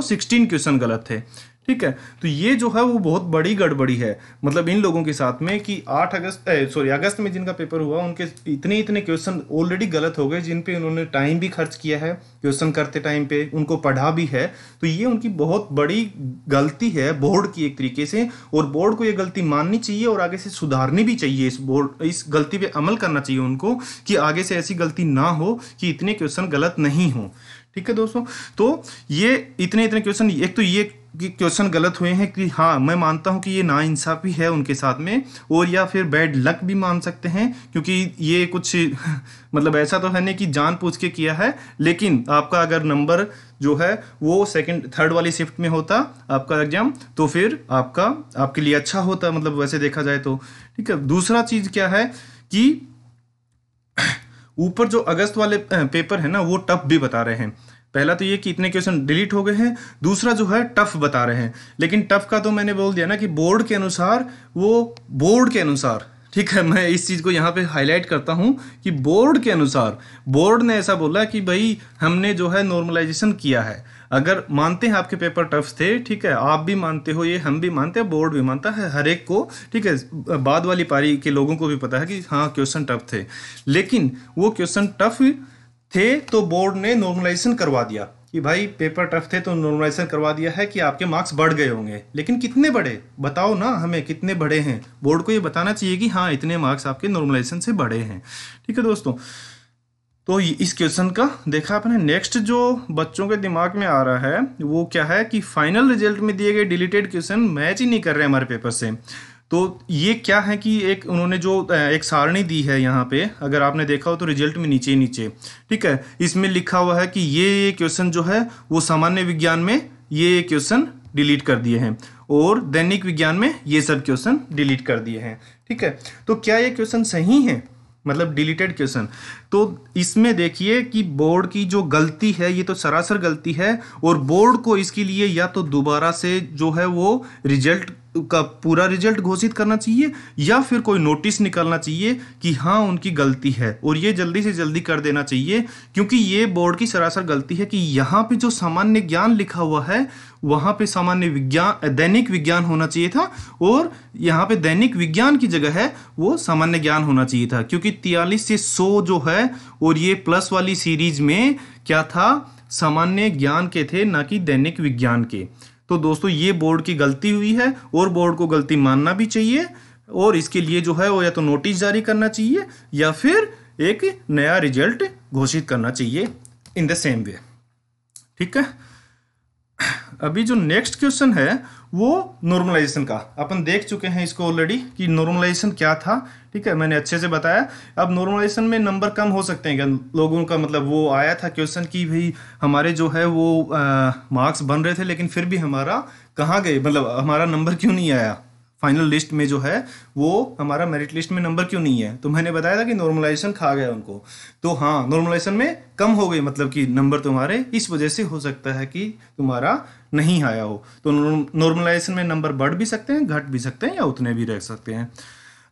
16 क्वेश्चन गलत थे। ठीक है, तो ये जो है वो बहुत बड़ी गड़बड़ी है, मतलब इन लोगों के साथ में कि 8 अगस्त में जिनका पेपर हुआ उनके इतने क्वेश्चन ऑलरेडी गलत हो गए जिन पे उन्होंने टाइम भी खर्च किया है, क्वेश्चन करते टाइम पे उनको पढ़ा भी है, तो ये उनकी बहुत बड़ी गलती है बोर्ड की एक तरीके से, और बोर्ड को ये गलती माननी चाहिए और आगे से सुधारनी भी चाहिए, इस गलती पे अमल करना चाहिए उनको कि आगे से ऐसी गलती ना हो कि इतने क्वेश्चन गलत नहीं हो। ठीक है दोस्तों, तो ये इतने क्वेश्चन, एक तो ये क्वेश्चन गलत हुए हैं कि हाँ मैं मानता हूं कि ये नाइंसाफी है उनके साथ में, और या फिर बैड लक भी मान सकते हैं क्योंकि ये कुछ मतलब ऐसा तो है नहीं कि जानबूझ के किया है, लेकिन आपका अगर नंबर जो है वो थर्ड वाली शिफ्ट में होता आपका एग्जाम तो फिर आपके लिए अच्छा होता, मतलब वैसे देखा जाए तो। ठीक है, दूसरा चीज क्या है कि ऊपर जो अगस्त वाले पेपर है ना वो टफ भी बता रहे हैं। पहला तो ये कि इतने क्वेश्चन डिलीट हो गए हैं, दूसरा जो है टफ बता रहे हैं, लेकिन टफ का तो मैंने बोल दिया ना कि बोर्ड के अनुसार, ठीक है, मैं इस चीज़ को यहाँ पे हाईलाइट करता हूँ कि बोर्ड के अनुसार बोर्ड ने ऐसा बोला कि भाई हमने जो है नॉर्मलाइजेशन किया है। अगर मानते हैं आपके पेपर टफ थे, ठीक है, आप भी मानते हो, ये हम भी मानते हैं, बोर्ड भी मानता है, हर एक को, ठीक है, बाद वाली पारी के लोगों को भी पता है कि हाँ क्वेश्चन टफ थे, लेकिन वो क्वेश्चन टफ थे तो बोर्ड ने नॉर्मलाइजेशन करवा दिया कि भाई पेपर टफ थे तो नॉर्मलाइजेशन करवा दिया है कि आपके मार्क्स बढ़ गए होंगे, लेकिन कितने बढ़े बताओ ना हमें, कितने बढ़े हैं, बोर्ड को ये बताना चाहिए कि हाँ इतने मार्क्स आपके नॉर्मलाइजेशन से बढ़े हैं। ठीक है दोस्तों, तो इस क्वेश्चन का देखा आपने। नेक्स्ट जो बच्चों के दिमाग में आ रहा है वो क्या है कि फाइनल रिजल्ट में दिए गए डिलीटेड क्वेश्चन मैच ही नहीं कर रहे हमारे पेपर से। तो ये क्या है कि एक उन्होंने जो एक सारणी दी है यहाँ पे, अगर आपने देखा हो तो रिजल्ट में नीचे, ठीक है, इसमें लिखा हुआ है कि ये क्वेश्चन जो है वो सामान्य विज्ञान में ये क्वेश्चन डिलीट कर दिए हैं और दैनिक विज्ञान में ये सब क्वेश्चन डिलीट कर दिए हैं। ठीक है, तो क्या ये क्वेश्चन सही है, मतलब डिलीटेड क्वेश्चन? तो इसमें देखिए कि बोर्ड की जो गलती है ये तो सरासर गलती है, और बोर्ड को इसके लिए या तो दोबारा से जो है वो रिजल्ट का पूरा रिजल्ट घोषित करना चाहिए या फिर कोई नोटिस निकालना चाहिए कि हाँ उनकी गलती है, और ये जल्दी से जल्दी कर देना चाहिए, क्योंकि ये बोर्ड की सरासर गलती है कि यहाँ पे जो सामान्य ज्ञान लिखा हुआ है वहाँ पे सामान्य विज्ञान दैनिक विज्ञान होना चाहिए था, और यहाँ पे दैनिक विज्ञान की जगह है वो सामान्य ज्ञान होना चाहिए था, क्योंकि 43 से 100 जो है और ये प्लस वाली सीरीज में क्या था, सामान्य ज्ञान के थे ना कि दैनिक विज्ञान के। तो दोस्तों ये बोर्ड की गलती हुई है और बोर्ड को गलती मानना भी चाहिए, और इसके लिए जो है वो या तो नोटिस जारी करना चाहिए या फिर एक नया रिजल्ट घोषित करना चाहिए इन द सेम वे। ठीक है, अभी जो नेक्स्ट क्वेश्चन है वो नॉर्मलाइजेशन का, अपन देख चुके हैं इसको ऑलरेडी कि नॉर्मलाइजेशन क्या था। ठीक है, मैंने अच्छे से बताया। अब नॉर्मलाइजेशन में नंबर कम हो सकते हैं क्या लोगों का, मतलब वो आया था क्वेश्चन कि भाई हमारे जो है वो मार्क्स बन रहे थे लेकिन फिर भी हमारा कहाँ गए, मतलब हमारा नंबर क्यों नहीं आया फाइनल लिस्ट में, जो है वो हमारा मेरिट लिस्ट में नंबर क्यों नहीं है? तो मैंने बताया था कि नॉर्मलाइजेशन खा गया उनको। तो हाँ, नॉर्मलाइजेशन में कम हो गई, मतलब कि नंबर तुम्हारे इस वजह से हो सकता है कि तुम्हारा नहीं आया हो। तो नॉर्मलाइजेशन में नंबर बढ़ भी सकते हैं, घट भी सकते हैं, या उतने भी रह सकते हैं।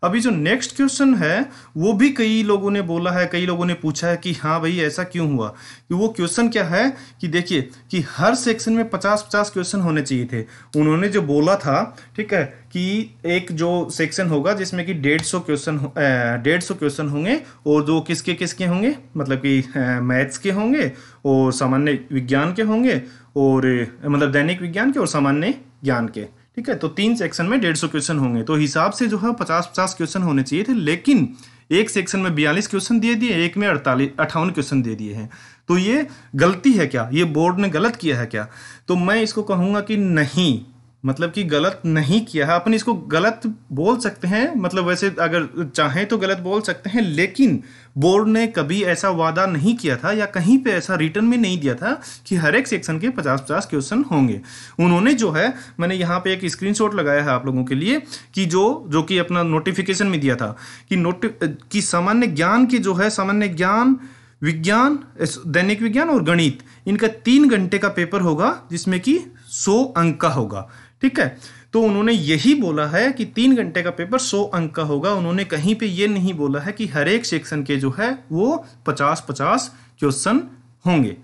अभी जो नेक्स्ट क्वेश्चन है वो भी कई लोगों ने बोला है, कई लोगों ने पूछा है कि हाँ भाई ऐसा क्यों हुआ, कि वो क्वेश्चन क्या है कि देखिए कि हर सेक्शन में 50-50 क्वेश्चन होने चाहिए थे। उन्होंने जो बोला था, ठीक है, कि एक जो सेक्शन होगा जिसमें कि 150 क्वेश्चन होंगे, और जो किसके किसके होंगे, मतलब कि मैथ्स के होंगे और सामान्य विज्ञान के होंगे, और मतलब दैनिक विज्ञान के और सामान्य ज्ञान के। ठीक है, तो 3 सेक्शन में 150 क्वेश्चन होंगे, तो हिसाब से जो है 50-50 क्वेश्चन होने चाहिए थे, लेकिन एक सेक्शन में 42 क्वेश्चन दे दिए, एक में 58 क्वेश्चन दे दिए हैं। तो ये गलती है क्या, ये बोर्ड ने गलत किया है क्या? तो मैं इसको कहूँगा कि नहीं, मतलब कि गलत नहीं किया है। अपन इसको गलत बोल सकते हैं, मतलब वैसे अगर चाहें तो गलत बोल सकते हैं, लेकिन बोर्ड ने कभी ऐसा वादा नहीं किया था या कहीं पे ऐसा रिटर्न में नहीं दिया था कि हर एक सेक्शन के 50-50 क्वेश्चन होंगे। उन्होंने जो है, मैंने यहाँ पे एक स्क्रीनशॉट लगाया है आप लोगों के लिए कि जो कि अपना नोटिफिकेशन में दिया था कि सामान्य ज्ञान के जो है, सामान्य ज्ञान, विज्ञान, दैनिक विज्ञान और गणित, इनका 3 घंटे का पेपर होगा जिसमें कि 100 अंक का होगा। ठीक है, तो उन्होंने यही बोला है कि 3 घंटे का पेपर 100 अंक का होगा। उन्होंने कहीं पे ये नहीं बोला है कि हर एक सेक्शन के जो है वो 50-50 क्वेश्चन होंगे।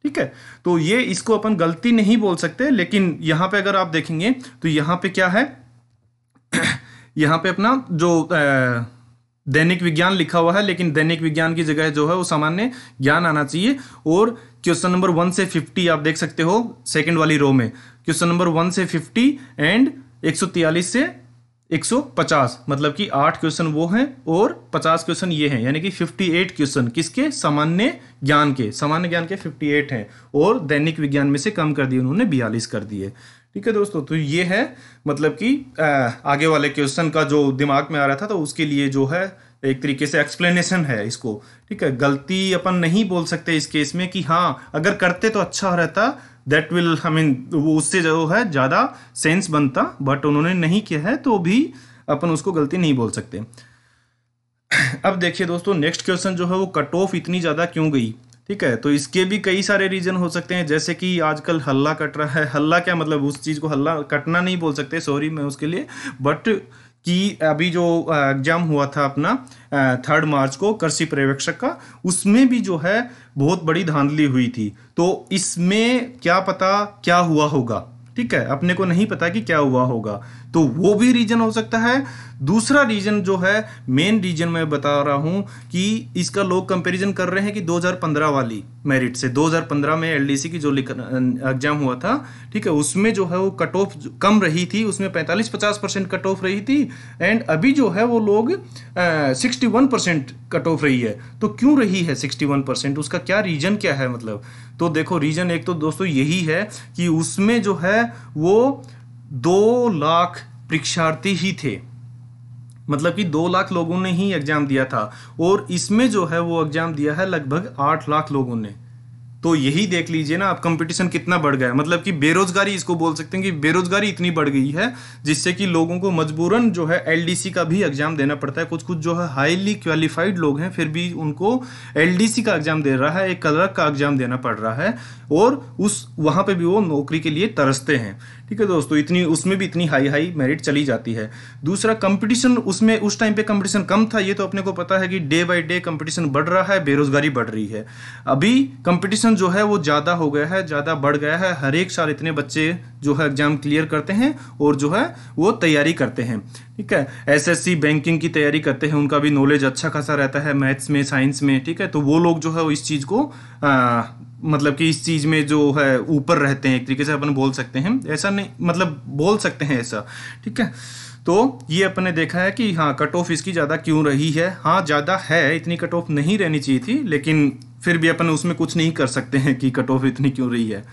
ठीक है, तो ये इसको अपन गलती नहीं बोल सकते, लेकिन यहां पे अगर आप देखेंगे तो यहां पे क्या है, यहां पे अपना जो दैनिक विज्ञान लिखा हुआ है, लेकिन दैनिक विज्ञान की जगह जो है वो सामान्य ज्ञान आना चाहिए। और क्वेश्चन नंबर 1 से 50 आप देख सकते हो सेकंड वाली रो में, क्वेश्चन नंबर 1 से 50 एंड 143 से 150, मतलब कि 8 क्वेश्चन वो हैं और 50 क्वेश्चन ये हैं, यानी कि 58 क्वेश्चन किसके, सामान्य ज्ञान के 58 हैं और दैनिक विज्ञान में से कम कर दिए उन्होंने, 42 कर दिए। ठीक है दोस्तों, तो ये है मतलब कि आगे वाले क्वेश्चन का जो दिमाग में आ रहा था, तो उसके लिए जो है एक तरीके से एक्सप्लेनेशन है इसको। ठीक है, गलती अपन नहीं बोल सकते इस केस में कि हाँ अगर करते तो अच्छा रहता, दैट विल आई मीन वो उससे जो है ज़्यादा सेंस बनता, बट उन्होंने नहीं किया है तो भी अपन उसको गलती नहीं बोल सकते। अब देखिए दोस्तों, नेक्स्ट क्वेश्चन जो है वो कट ऑफ इतनी ज़्यादा क्यों गई। ठीक है, तो इसके भी कई सारे रीजन हो सकते हैं, जैसे कि आजकल हल्ला कट रहा है। हल्ला क्या मतलब, उस चीज़ को हल्ला कटना नहीं बोल सकते, सॉरी मैं उसके लिए, बट कि अभी जो एग्जाम हुआ था अपना 3 मार्च को कृषि पर्यवेक्षक का, उसमें भी जो है बहुत बड़ी धांधली हुई थी। तो इसमें क्या पता क्या हुआ होगा, ठीक है, अपने को नहीं पता कि क्या हुआ होगा, तो वो भी रीजन हो सकता है। दूसरा रीजन जो है, मेन रीजन मैं बता रहा हूं कि इसका लोग कंपैरिजन कर रहे हैं कि 2015 वाली मेरिट से, 2015 में एलडीसी की जो एग्जाम हुआ था, ठीक है, उसमें जो है वो कट ऑफ कम रही थी, उसमें 45-50% कट ऑफ रही थी, एंड अभी जो है वो लोग 61% कट ऑफ रही है। तो क्यों रही है 61%, उसका क्या रीजन क्या है, मतलब तो देखो रीजन एक तो दोस्तों यही है कि उसमें जो है वो 2 लाख परीक्षार्थी ही थे, मतलब कि 2 लाख लोगों ने ही एग्जाम दिया था, और इसमें जो है वो एग्जाम दिया है लगभग 8 लाख लोगों ने। तो यही देख लीजिए ना आप, कंपटीशन कितना बढ़ गया है, मतलब कि बेरोजगारी इसको बोल सकते हैं कि बेरोजगारी इतनी बढ़ गई है जिससे कि लोगों को मजबूरन जो है एलडीसी का भी एग्जाम देना पड़ता है। कुछ कुछ जो है हाईली क्वालिफाइड लोग हैं फिर भी उनको एलडीसी का एग्जाम दे रहा है, एक क्लर्क का एग्जाम देना पड़ रहा है, और उस वहां पे भी वो नौकरी के लिए तरसते हैं। ठीक है दोस्तों, इतनी उसमें भी इतनी हाई मेरिट चली जाती है। दूसरा कंपटीशन, उसमें उस टाइम पे कंपटीशन कम था, ये तो अपने को पता है कि डे बाय डे कंपटीशन बढ़ रहा है, बेरोजगारी बढ़ रही है। अभी कंपटीशन जो है वो ज़्यादा हो गया है, ज़्यादा बढ़ गया है, हर एक साल इतने बच्चे जो है एग्जाम क्लियर करते हैं और जो है वो तैयारी करते हैं। ठीक है, एसएससी बैंकिंग की तैयारी करते हैं, उनका भी नॉलेज अच्छा खासा रहता है मैथ्स में, साइंस में। ठीक है, तो वो लोग जो है वो इस चीज़ को मतलब कि इस चीज़ में जो है ऊपर रहते हैं, एक तरीके से अपन बोल सकते हैं, ऐसा नहीं मतलब बोल सकते हैं ऐसा। ठीक है, तो ये अपन ने देखा है कि हाँ कट ऑफ इसकी ज़्यादा क्यों रही है। हाँ ज़्यादा है, इतनी कट ऑफ नहीं रहनी चाहिए थी, लेकिन फिर भी अपन उसमें कुछ नहीं कर सकते हैं कि कट ऑफ इतनी क्यों रही है।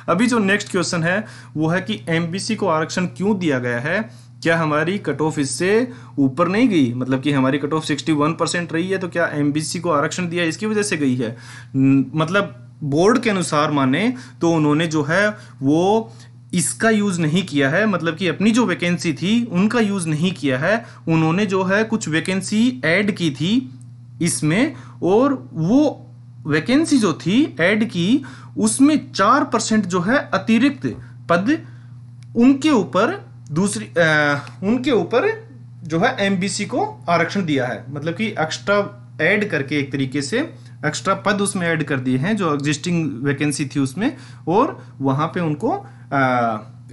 अभी जो नेक्स्ट क्वेश्चन है वो है कि एमबीसी को आरक्षण क्यों दिया गया है, क्या हमारी कट ऑफ इससे ऊपर नहीं गई, मतलब कि हमारी कट ऑफ 61% रही है, तो क्या एमबीसी को आरक्षण दिया इसकी वजह से गई है। मतलब बोर्ड के अनुसार माने तो उन्होंने जो है वो इसका यूज नहीं किया है, मतलब कि अपनी जो वैकेंसी थी उनका यूज नहीं किया है, उन्होंने जो है कुछ वैकेंसी ऐड की थी इसमें, और वो वैकेंसी जो थी ऐड की उसमें 4% जो है अतिरिक्त पद उनके ऊपर उनके ऊपर जो है एमबीसी को आरक्षण दिया है, मतलब कि एक्स्ट्रा ऐड करके एक तरीके से एक्स्ट्रा पद उसमें ऐड कर दिए हैं जो एग्जिस्टिंग वैकेंसी थी उसमें, और वहां पे उनको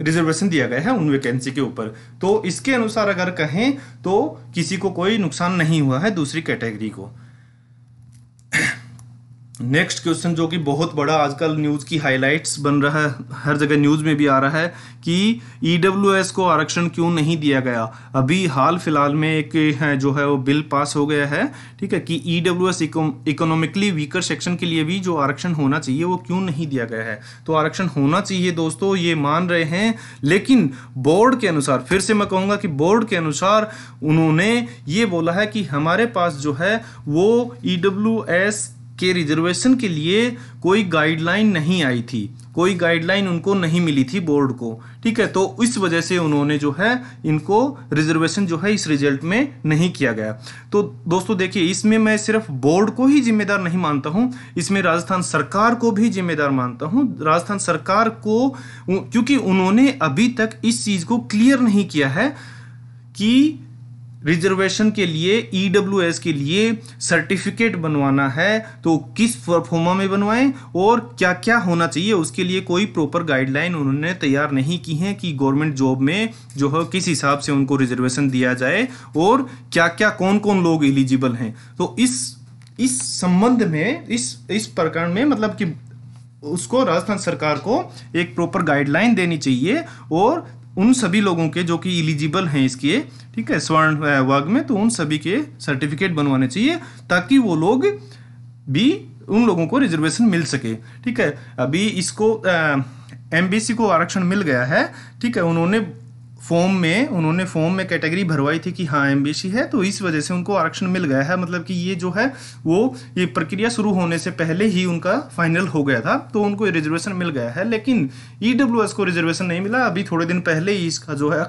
रिजर्वेशन दिया गया है उन वैकेंसी के ऊपर। तो इसके अनुसार अगर कहें तो किसी को कोई नुकसान नहीं हुआ है दूसरी कैटेगरी को। नेक्स्ट क्वेश्चन जो कि बहुत बड़ा आजकल न्यूज़ की हाइलाइट्स बन रहा है, हर जगह न्यूज़ में भी आ रहा है कि ईडब्ल्यूएस को आरक्षण क्यों नहीं दिया गया। अभी हाल फिलहाल में एक है जो है वो बिल पास हो गया है, ठीक है, कि ईडब्ल्यूएस इकोनॉमिकली वीकर सेक्शन के लिए भी जो आरक्षण होना चाहिए वो क्यों नहीं दिया गया है। तो आरक्षण होना चाहिए दोस्तों, ये मान रहे हैं, लेकिन बोर्ड के अनुसार, फिर से मैं कहूँगा कि बोर्ड के अनुसार उन्होंने ये बोला है कि हमारे पास जो है वो ईडब्ल्यूएस के रिजर्वेशन के लिए कोई गाइडलाइन नहीं आई थी, कोई गाइडलाइन उनको नहीं मिली थी बोर्ड को, ठीक है। तो इस वजह से उन्होंने जो है इनको रिजर्वेशन जो है इस रिजल्ट में नहीं किया गया। तो दोस्तों देखिए, इसमें मैं सिर्फ बोर्ड को ही जिम्मेदार नहीं मानता हूं, इसमें राजस्थान सरकार को भी जिम्मेदार मानता हूं। राजस्थान सरकार को, क्योंकि उन्होंने अभी तक इस चीज को क्लियर नहीं किया है कि रिजर्वेशन के लिए, ईडब्ल्यूएस के लिए सर्टिफिकेट बनवाना है तो किस फॉर्मा में बनवाएं और क्या क्या होना चाहिए, उसके लिए कोई प्रॉपर गाइडलाइन उन्होंने तैयार नहीं की है कि गवर्नमेंट जॉब में जो है किस हिसाब से उनको रिजर्वेशन दिया जाए और क्या क्या कौन कौन लोग एलिजिबल हैं। तो इस संबंध में, इस प्रकरण में, मतलब कि उसको राजस्थान सरकार को एक प्रॉपर गाइडलाइन देनी चाहिए और उन सभी लोगों के जो कि एलिजिबल हैं इसके, ठीक है, स्वर्ण वर्ग में, तो उन सभी के सर्टिफिकेट बनवाने चाहिए ताकि वो लोग भी, उन लोगों को रिजर्वेशन मिल सके, ठीक है। अभी इसको एमबीसी को आरक्षण मिल गया है, ठीक है। उन्होंने फॉर्म में कैटेगरी भरवाई थी कि हाँ एमबीसी है, तो इस वजह से उनको आरक्षण मिल गया है। मतलब कि ये जो है वो, ये प्रक्रिया शुरू होने से पहले ही उनका फाइनल हो गया था, तो उनको रिजर्वेशन मिल गया है। लेकिन ईडब्ल्यूएस को रिजर्वेशन नहीं मिला, अभी थोड़े दिन पहले ही इसका जो है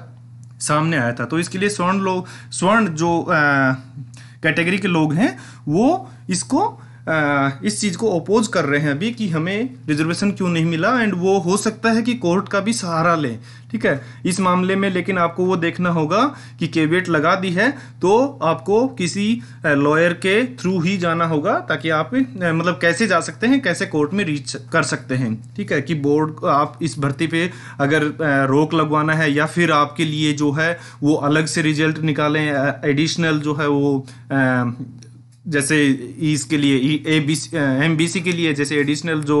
सामने आया था। तो इसके लिए स्वर्ण जो कैटेगरी के लोग हैं वो इसको, इस चीज को अपोज कर रहे हैं अभी कि हमें रिजर्वेशन क्यों नहीं मिला, एंड वो हो सकता है कि कोर्ट का भी सहारा लें, ठीक है, इस मामले में। लेकिन आपको वो देखना होगा कि कैवेट लगा दी है तो आपको किसी लॉयर के थ्रू ही जाना होगा, ताकि आप मतलब कैसे जा सकते हैं, कैसे कोर्ट में रीच कर सकते हैं, ठीक है। कि बोर्ड, आप इस भर्ती पे अगर रोक लगवाना है या फिर आपके लिए जो है वो अलग से रिजल्ट निकालें, एडिशनल जो है वो जैसे इसके लिए एमबीसी के लिए जैसे एडिशनल जो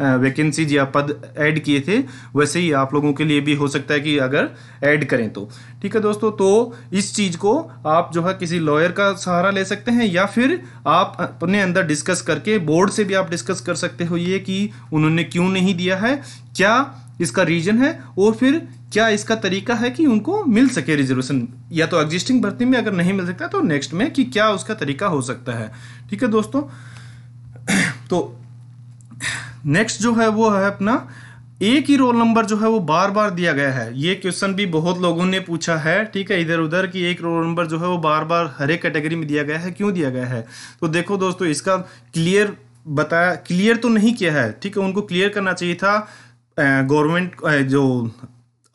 वैकेंसीज या पद ऐड किए थे, वैसे ही आप लोगों के लिए भी हो सकता है कि अगर ऐड करें तो, ठीक है दोस्तों। तो इस चीज को आप जो है किसी लॉयर का सहारा ले सकते हैं या फिर आप अपने अंदर डिस्कस करके, बोर्ड से भी आप डिस्कस कर सकते हो ये कि उन्होंने क्यों नहीं दिया है, क्या इसका रीजन है, और फिर क्या इसका तरीका है कि उनको मिल सके रिजर्वेशन, या तो एग्जिस्टिंग भर्ती में अगर नहीं मिल सकता तो नेक्स्ट में कि क्या उसका तरीका हो सकता है, ठीक है दोस्तों। तो नेक्स्ट जो है वो है अपना, एक ही रोल नंबर जो है वो बार बार दिया गया है। ये क्वेश्चन भी बहुत लोगों ने पूछा है, ठीक है, इधर उधर, कि एक रोल नंबर जो है वो बार बार हर एक कैटेगरी में दिया गया है, क्यों दिया गया है। तो देखो दोस्तों, इसका क्लियर तो नहीं किया है, ठीक है, उनको क्लियर करना चाहिए था। गवर्नमेंट जो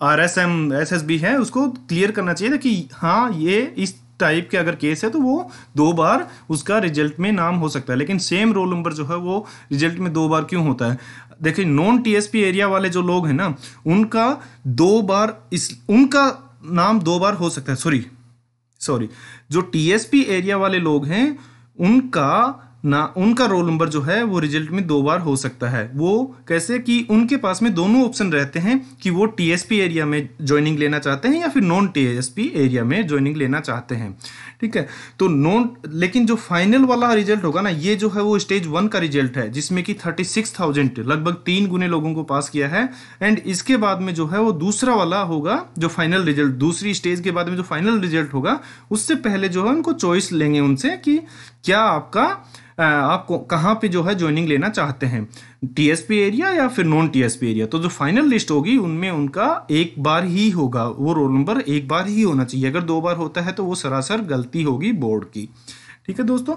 RSM SSB है उसको क्लियर करना चाहिए था कि हाँ ये इस टाइप के अगर केस है तो वो 2 बार उसका रिजल्ट में नाम हो सकता है। लेकिन सेम रोल नंबर जो है वो रिजल्ट में 2 बार क्यों होता है। देखिए, नॉन TSP एरिया वाले जो लोग हैं ना, उनका 2 बार उनका नाम 2 बार हो सकता है। सॉरी, जो TSP एरिया वाले लोग हैं उनका रोल नंबर जो है वो रिजल्ट में 2 बार हो सकता है। वो कैसे कि उनके पास में दोनों ऑप्शन रहते हैं कि वो TSP एरिया में ज्वाइनिंग लेना चाहते हैं या फिर नॉन TSP एरिया में ज्वाइनिंग लेना चाहते हैं, ठीक है। तो लेकिन जो फाइनल वाला रिजल्ट होगा ना, ये जो है वो स्टेज 1 का रिजल्ट है, जिसमें कि 36,000 लगभग 3 गुने लोगों को पास किया है। एंड इसके बाद में जो है वो दूसरा वाला होगा, जो फाइनल रिजल्ट, दूसरी स्टेज के बाद में जो फाइनल रिजल्ट होगा, उससे पहले जो है उनको चॉइस लेंगे उनसे कि क्या आप कहाँ पे जो है ज्वाइनिंग लेना चाहते हैं, TSP एरिया या फिर नॉन TSP एरिया। तो जो फाइनल लिस्ट होगी उनमें उनका एक बार ही होगा, वो रोल नंबर एक बार ही होना चाहिए। अगर 2 बार होता है तो वो सरासर गलती होगी बोर्ड की, ठीक है दोस्तों।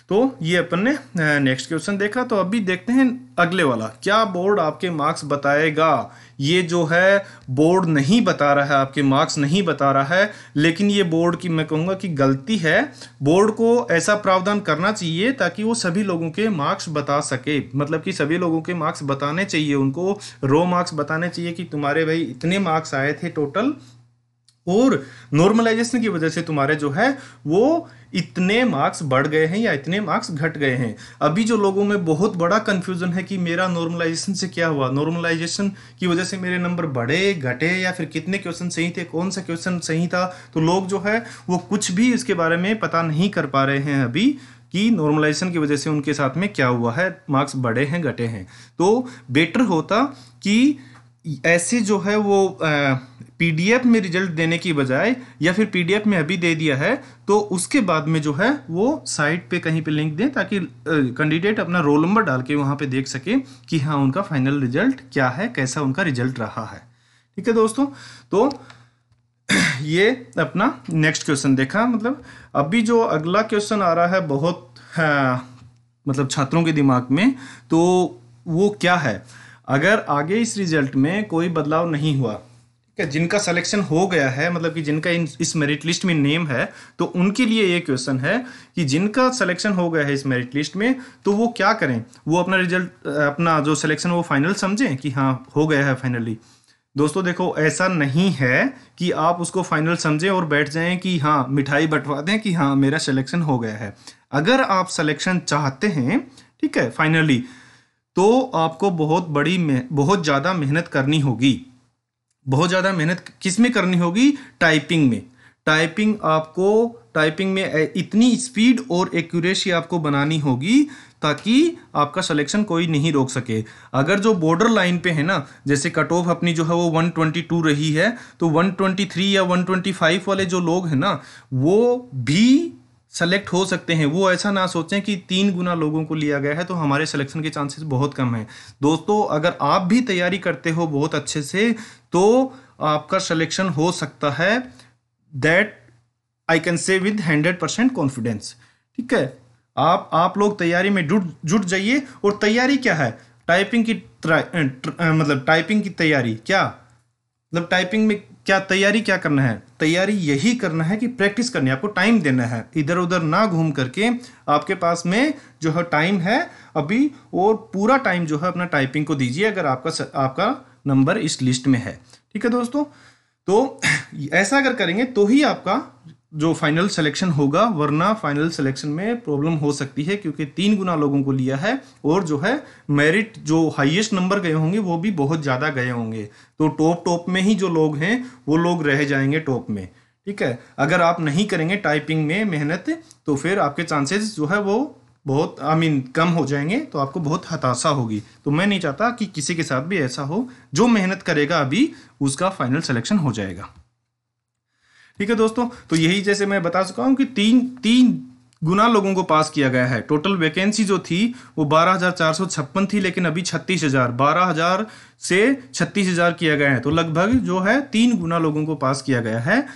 तो ये अपन ने नेक्स्ट क्वेश्चन देखा। तो अभी देखते हैं अगले वाला, क्या बोर्ड आपके मार्क्स बताएगा। ये जो है बोर्ड नहीं बता रहा है, आपके मार्क्स नहीं बता रहा है, लेकिन ये बोर्ड की मैं कहूँगा कि गलती है। बोर्ड को ऐसा प्रावधान करना चाहिए ताकि वो सभी लोगों के मार्क्स बता सके, मतलब कि सभी लोगों के मार्क्स बताने चाहिए, उनको रो मार्क्स बताने चाहिए कि तुम्हारे भाई इतने मार्क्स आए थे टोटल, और नॉर्मलाइजेशन की वजह से तुम्हारे जो है वो इतने मार्क्स बढ़ गए हैं या इतने मार्क्स घट गए हैं। अभी जो लोगों में बहुत बड़ा कंफ्यूजन है कि मेरा नॉर्मलाइजेशन से क्या हुआ, नॉर्मलाइजेशन की वजह से मेरे नंबर बढ़े घटे या फिर कितने क्वेश्चन सही थे, कौन सा क्वेश्चन सही था, तो लोग जो है वो कुछ भी इसके बारे में पता नहीं कर पा रहे हैं अभी कि नॉर्मलाइजेशन की वजह से उनके साथ में क्या हुआ है, मार्क्स बढ़े हैं घटे हैं। तो बेटर होता कि ऐसे जो है वो पीडीएफ में रिजल्ट देने की बजाय या फिर पीडीएफ में अभी दे दिया है तो उसके बाद में जो है वो साइट पे कहीं पे लिंक दें ताकि कैंडिडेट अपना रोल नंबर डाल के वहाँ पे देख सके कि हाँ उनका फाइनल रिजल्ट क्या है, कैसा उनका रिजल्ट रहा है। ठीक है दोस्तों, तो ये अपना नेक्स्ट क्वेश्चन देखा। मतलब अभी जो अगला क्वेश्चन आ रहा है बहुत मतलब छात्रों के दिमाग में, तो वो क्या है, अगर आगे इस रिजल्ट में कोई बदलाव नहीं हुआ, ठीक है, जिनका सिलेक्शन हो गया है, मतलब कि जिनका इस मेरिट लिस्ट में नेम है, तो उनके लिए ये क्वेश्चन है कि जिनका सिलेक्शन हो गया है इस मेरिट लिस्ट में तो वो क्या करें, वो अपना रिजल्ट अपना जो सिलेक्शन वो फाइनल समझें कि हाँ हो गया है फाइनली। दोस्तों देखो, ऐसा नहीं है कि आप उसको फाइनल समझें और बैठ जाएं कि हाँ मिठाई बंटवा दें कि हाँ मेरा सिलेक्शन हो गया है। अगर आप सिलेक्शन चाहते हैं, ठीक है, फाइनली, तो आपको बहुत ज़्यादा मेहनत करनी होगी। बहुत ज़्यादा मेहनत किस में करनी होगी? टाइपिंग में। टाइपिंग में इतनी स्पीड और एक्यूरेसी आपको बनानी होगी ताकि आपका सिलेक्शन कोई नहीं रोक सके। अगर जो बॉर्डर लाइन पे है ना, जैसे कट ऑफ अपनी जो है वो 122 रही है, तो 123 या 125 वाले जो लोग हैं ना वो भी सेलेक्ट हो सकते हैं। वो ऐसा ना सोचें कि 3 गुना लोगों को लिया गया है तो हमारे सिलेक्शन के चांसेस बहुत कम हैं। दोस्तों अगर आप भी तैयारी करते हो बहुत अच्छे से तो आपका सिलेक्शन हो सकता है, that I can say with 100% confidence. ठीक है, आप लोग तैयारी में जुट जाइए। और तैयारी क्या है? टाइपिंग की मतलब टाइपिंग की तैयारी क्या, मतलब टाइपिंग में क्या तैयारी क्या करना है? तैयारी यही करना है कि प्रैक्टिस करनी है, आपको टाइम देना है, इधर उधर ना घूम करके। आपके पास में जो है टाइम है अभी, और पूरा टाइम जो है अपना टाइपिंग को दीजिए अगर आपका नंबर इस लिस्ट में है। ठीक है दोस्तों, तो ऐसा अगर करेंगे तो ही आपका जो फाइनल सिलेक्शन होगा, वरना फाइनल सिलेक्शन में प्रॉब्लम हो सकती है क्योंकि 3 गुना लोगों को लिया है और जो है मेरिट जो हाईएस्ट नंबर गए होंगे वो भी बहुत ज़्यादा गए होंगे। तो टॉप में ही जो लोग हैं वो लोग रह जाएंगे टॉप में। ठीक है, अगर आप नहीं करेंगे टाइपिंग में मेहनत तो फिर आपके चांसेस जो है वो बहुत कम हो जाएंगे, तो आपको बहुत हताशा होगी। तो मैं नहीं चाहता कि किसी के साथ भी ऐसा हो। जो मेहनत करेगा अभी उसका फाइनल सिलेक्शन हो जाएगा। ठीक है दोस्तों, तो यही जैसे मैं बता चुका हूं कि तीन गुना लोगों को पास किया गया है। टोटल वैकेंसी जो थी वो 12,456 थी, लेकिन अभी 36,000, 12,000 से 36,000 किया गया है। तो लगभग जो है 3 गुना लोगों को पास किया गया है।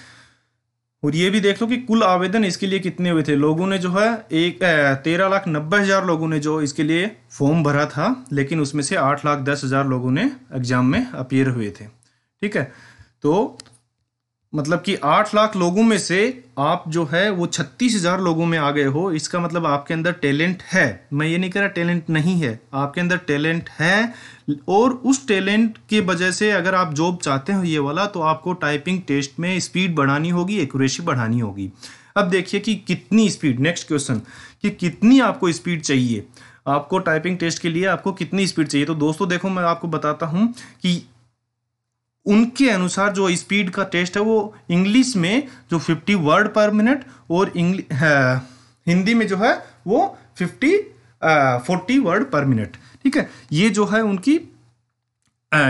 और ये भी देख लो कि कुल आवेदन इसके लिए कितने हुए थे। लोगों ने जो है 13,90,000 लोगों ने जो इसके लिए फॉर्म भरा था, लेकिन उसमें से 8,10,000 लोगों ने एग्जाम में अपीयर हुए थे। ठीक है, तो मतलब कि 8 लाख लोगों में से आप जो है वो 36,000 लोगों में आ गए हो। इसका मतलब आपके अंदर टैलेंट है। मैं ये नहीं कह रहा टैलेंट नहीं है, आपके अंदर टैलेंट है। और उस टैलेंट की वजह से अगर आप जॉब चाहते हो ये वाला, तो आपको टाइपिंग टेस्ट में स्पीड बढ़ानी होगी, एक्यूरेसी बढ़ानी होगी। अब देखिए कि कितनी स्पीड, नेक्स्ट क्वेश्चन, कि कितनी आपको स्पीड चाहिए। आपको टाइपिंग टेस्ट के लिए आपको कितनी स्पीड चाहिए। तो दोस्तों देखो, मैं आपको बताता हूँ कि उनके अनुसार जो स्पीड का टेस्ट है वो इंग्लिश में जो 50 वर्ड पर मिनट और हिंदी में जो है वो 40 वर्ड पर मिनट। ठीक है, ये जो है उनकी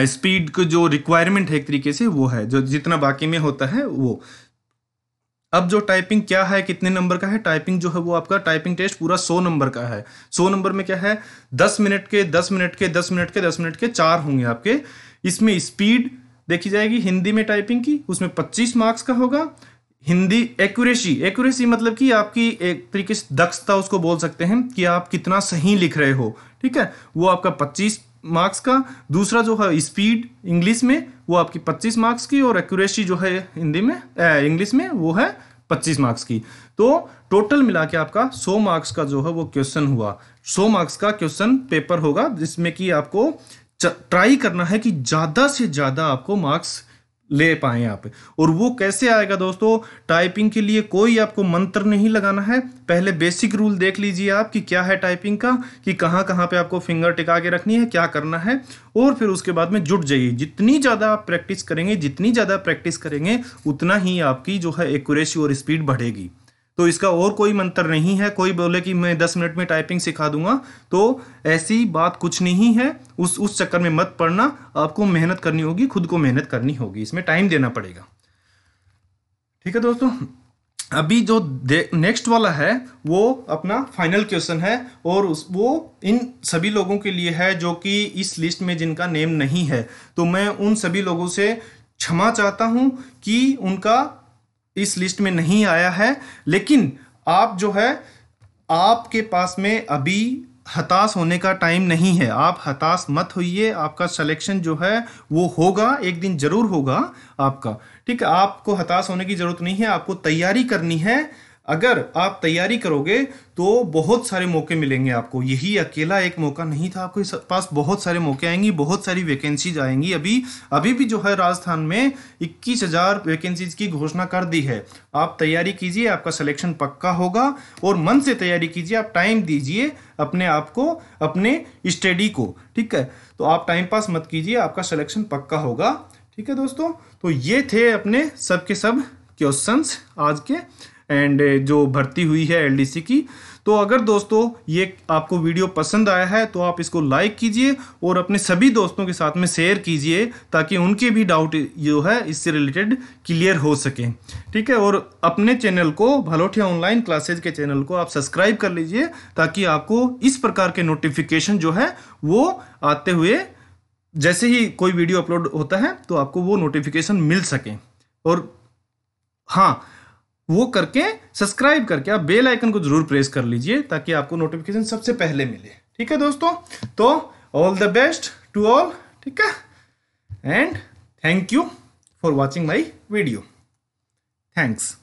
स्पीड को जो रिक्वायरमेंट है एक तरीके से वो है, जो जितना बाकी में होता है वो। अब जो टाइपिंग क्या है, कितने नंबर का है टाइपिंग जो है वो आपका टाइपिंग टेस्ट पूरा 100 नंबर का है। 100 नंबर में क्या है, 10 मिनट के 10 मिनट के 10 मिनट के 10 मिनट के 4 होंगे आपके। इसमें स्पीड देखी जाएगी हिंदी में टाइपिंग की, उसमें 25 मार्क्स का होगा। हिंदी एक्यूरेसी मतलब कि आपकी एक तरीके से दक्षता उसको बोल सकते हैं कि आप कितना सही लिख रहे हो। ठीक है, वो आपका 25 मार्क्स का। दूसरा जो है स्पीड इंग्लिश में, वो आपकी 25 मार्क्स की, और एक्यूरेसी जो है हिंदी में इंग्लिश में वो है 25 मार्क्स की। तो टोटल मिला के आपका 100 मार्क्स का जो है वो क्वेश्चन हुआ। 100 मार्क्स का क्वेश्चन पेपर होगा जिसमें कि आपको ट्राई करना है कि ज़्यादा से ज़्यादा आपको मार्क्स ले पाएं आप। और वो कैसे आएगा दोस्तों? टाइपिंग के लिए कोई आपको मंत्र नहीं लगाना है। पहले बेसिक रूल देख लीजिए आप कि क्या है टाइपिंग का, कि कहाँ कहाँ पे आपको फिंगर टिका के रखनी है, क्या करना है, और फिर उसके बाद में जुट जाइए। जितनी ज़्यादा आप प्रैक्टिस करेंगे, जितनी ज़्यादा प्रैक्टिस करेंगे, उतना ही आपकी जो है एक्यूरेसी और स्पीड बढ़ेगी। तो इसका और कोई मंत्र नहीं है। कोई बोले कि मैं 10 मिनट में टाइपिंग सिखा दूंगा, तो ऐसी बात कुछ नहीं है। उस चक्कर में मत पड़ना। आपको मेहनत करनी होगी, खुद को मेहनत करनी होगी, इसमें टाइम देना पड़ेगा। ठीक है दोस्तों, अभी जो नेक्स्ट वाला है वो अपना फाइनल क्वेश्चन है, और वो इन सभी लोगों के लिए है जो कि इस लिस्ट में जिनका नेम नहीं है। तो मैं उन सभी लोगों से क्षमा चाहता हूं कि उनका इस लिस्ट में नहीं आया है। लेकिन आप जो है, आपके पास में अभी हताश होने का टाइम नहीं है। आप हताश मत होइए, आपका सिलेक्शन जो है वो होगा, एक दिन जरूर होगा आपका। ठीक है, आपको हताश होने की जरूरत नहीं है, आपको तैयारी करनी है। अगर आप तैयारी करोगे तो बहुत सारे मौके मिलेंगे आपको। यही अकेला एक मौका नहीं था, आपके पास बहुत सारे मौके आएंगी, बहुत सारी वैकेंसीज आएंगी। अभी भी जो है राजस्थान में 21,000 वैकेंसीज की घोषणा कर दी है। आप तैयारी कीजिए, आपका सिलेक्शन पक्का होगा। और मन से तैयारी कीजिए, आप टाइम दीजिए अपने आप को, अपने स्टडी को। ठीक है, तो आप टाइम पास मत कीजिए, आपका सिलेक्शन पक्का होगा। ठीक है दोस्तों, तो ये थे अपने सब के सब क्वेश्चंस आज के, एंड जो भर्ती हुई है एलडीसी की। तो अगर दोस्तों ये आपको वीडियो पसंद आया है तो आप इसको लाइक कीजिए और अपने सभी दोस्तों के साथ में शेयर कीजिए, ताकि उनके भी डाउट जो है इससे रिलेटेड क्लियर हो सके। ठीक है, और अपने चैनल को, भालोठिया ऑनलाइन क्लासेज के चैनल को आप सब्सक्राइब कर लीजिए, ताकि आपको इस प्रकार के नोटिफिकेशन जो है वो आते हुए, जैसे ही कोई वीडियो अपलोड होता है तो आपको वो नोटिफिकेशन मिल सके। और हाँ, वो करके सब्सक्राइब करके आप बेल आइकन को जरूर प्रेस कर लीजिए, ताकि आपको नोटिफिकेशन सबसे पहले मिले। ठीक है दोस्तों, तो all the best to all. ठीक है, and thank you for watching my video. Thanks.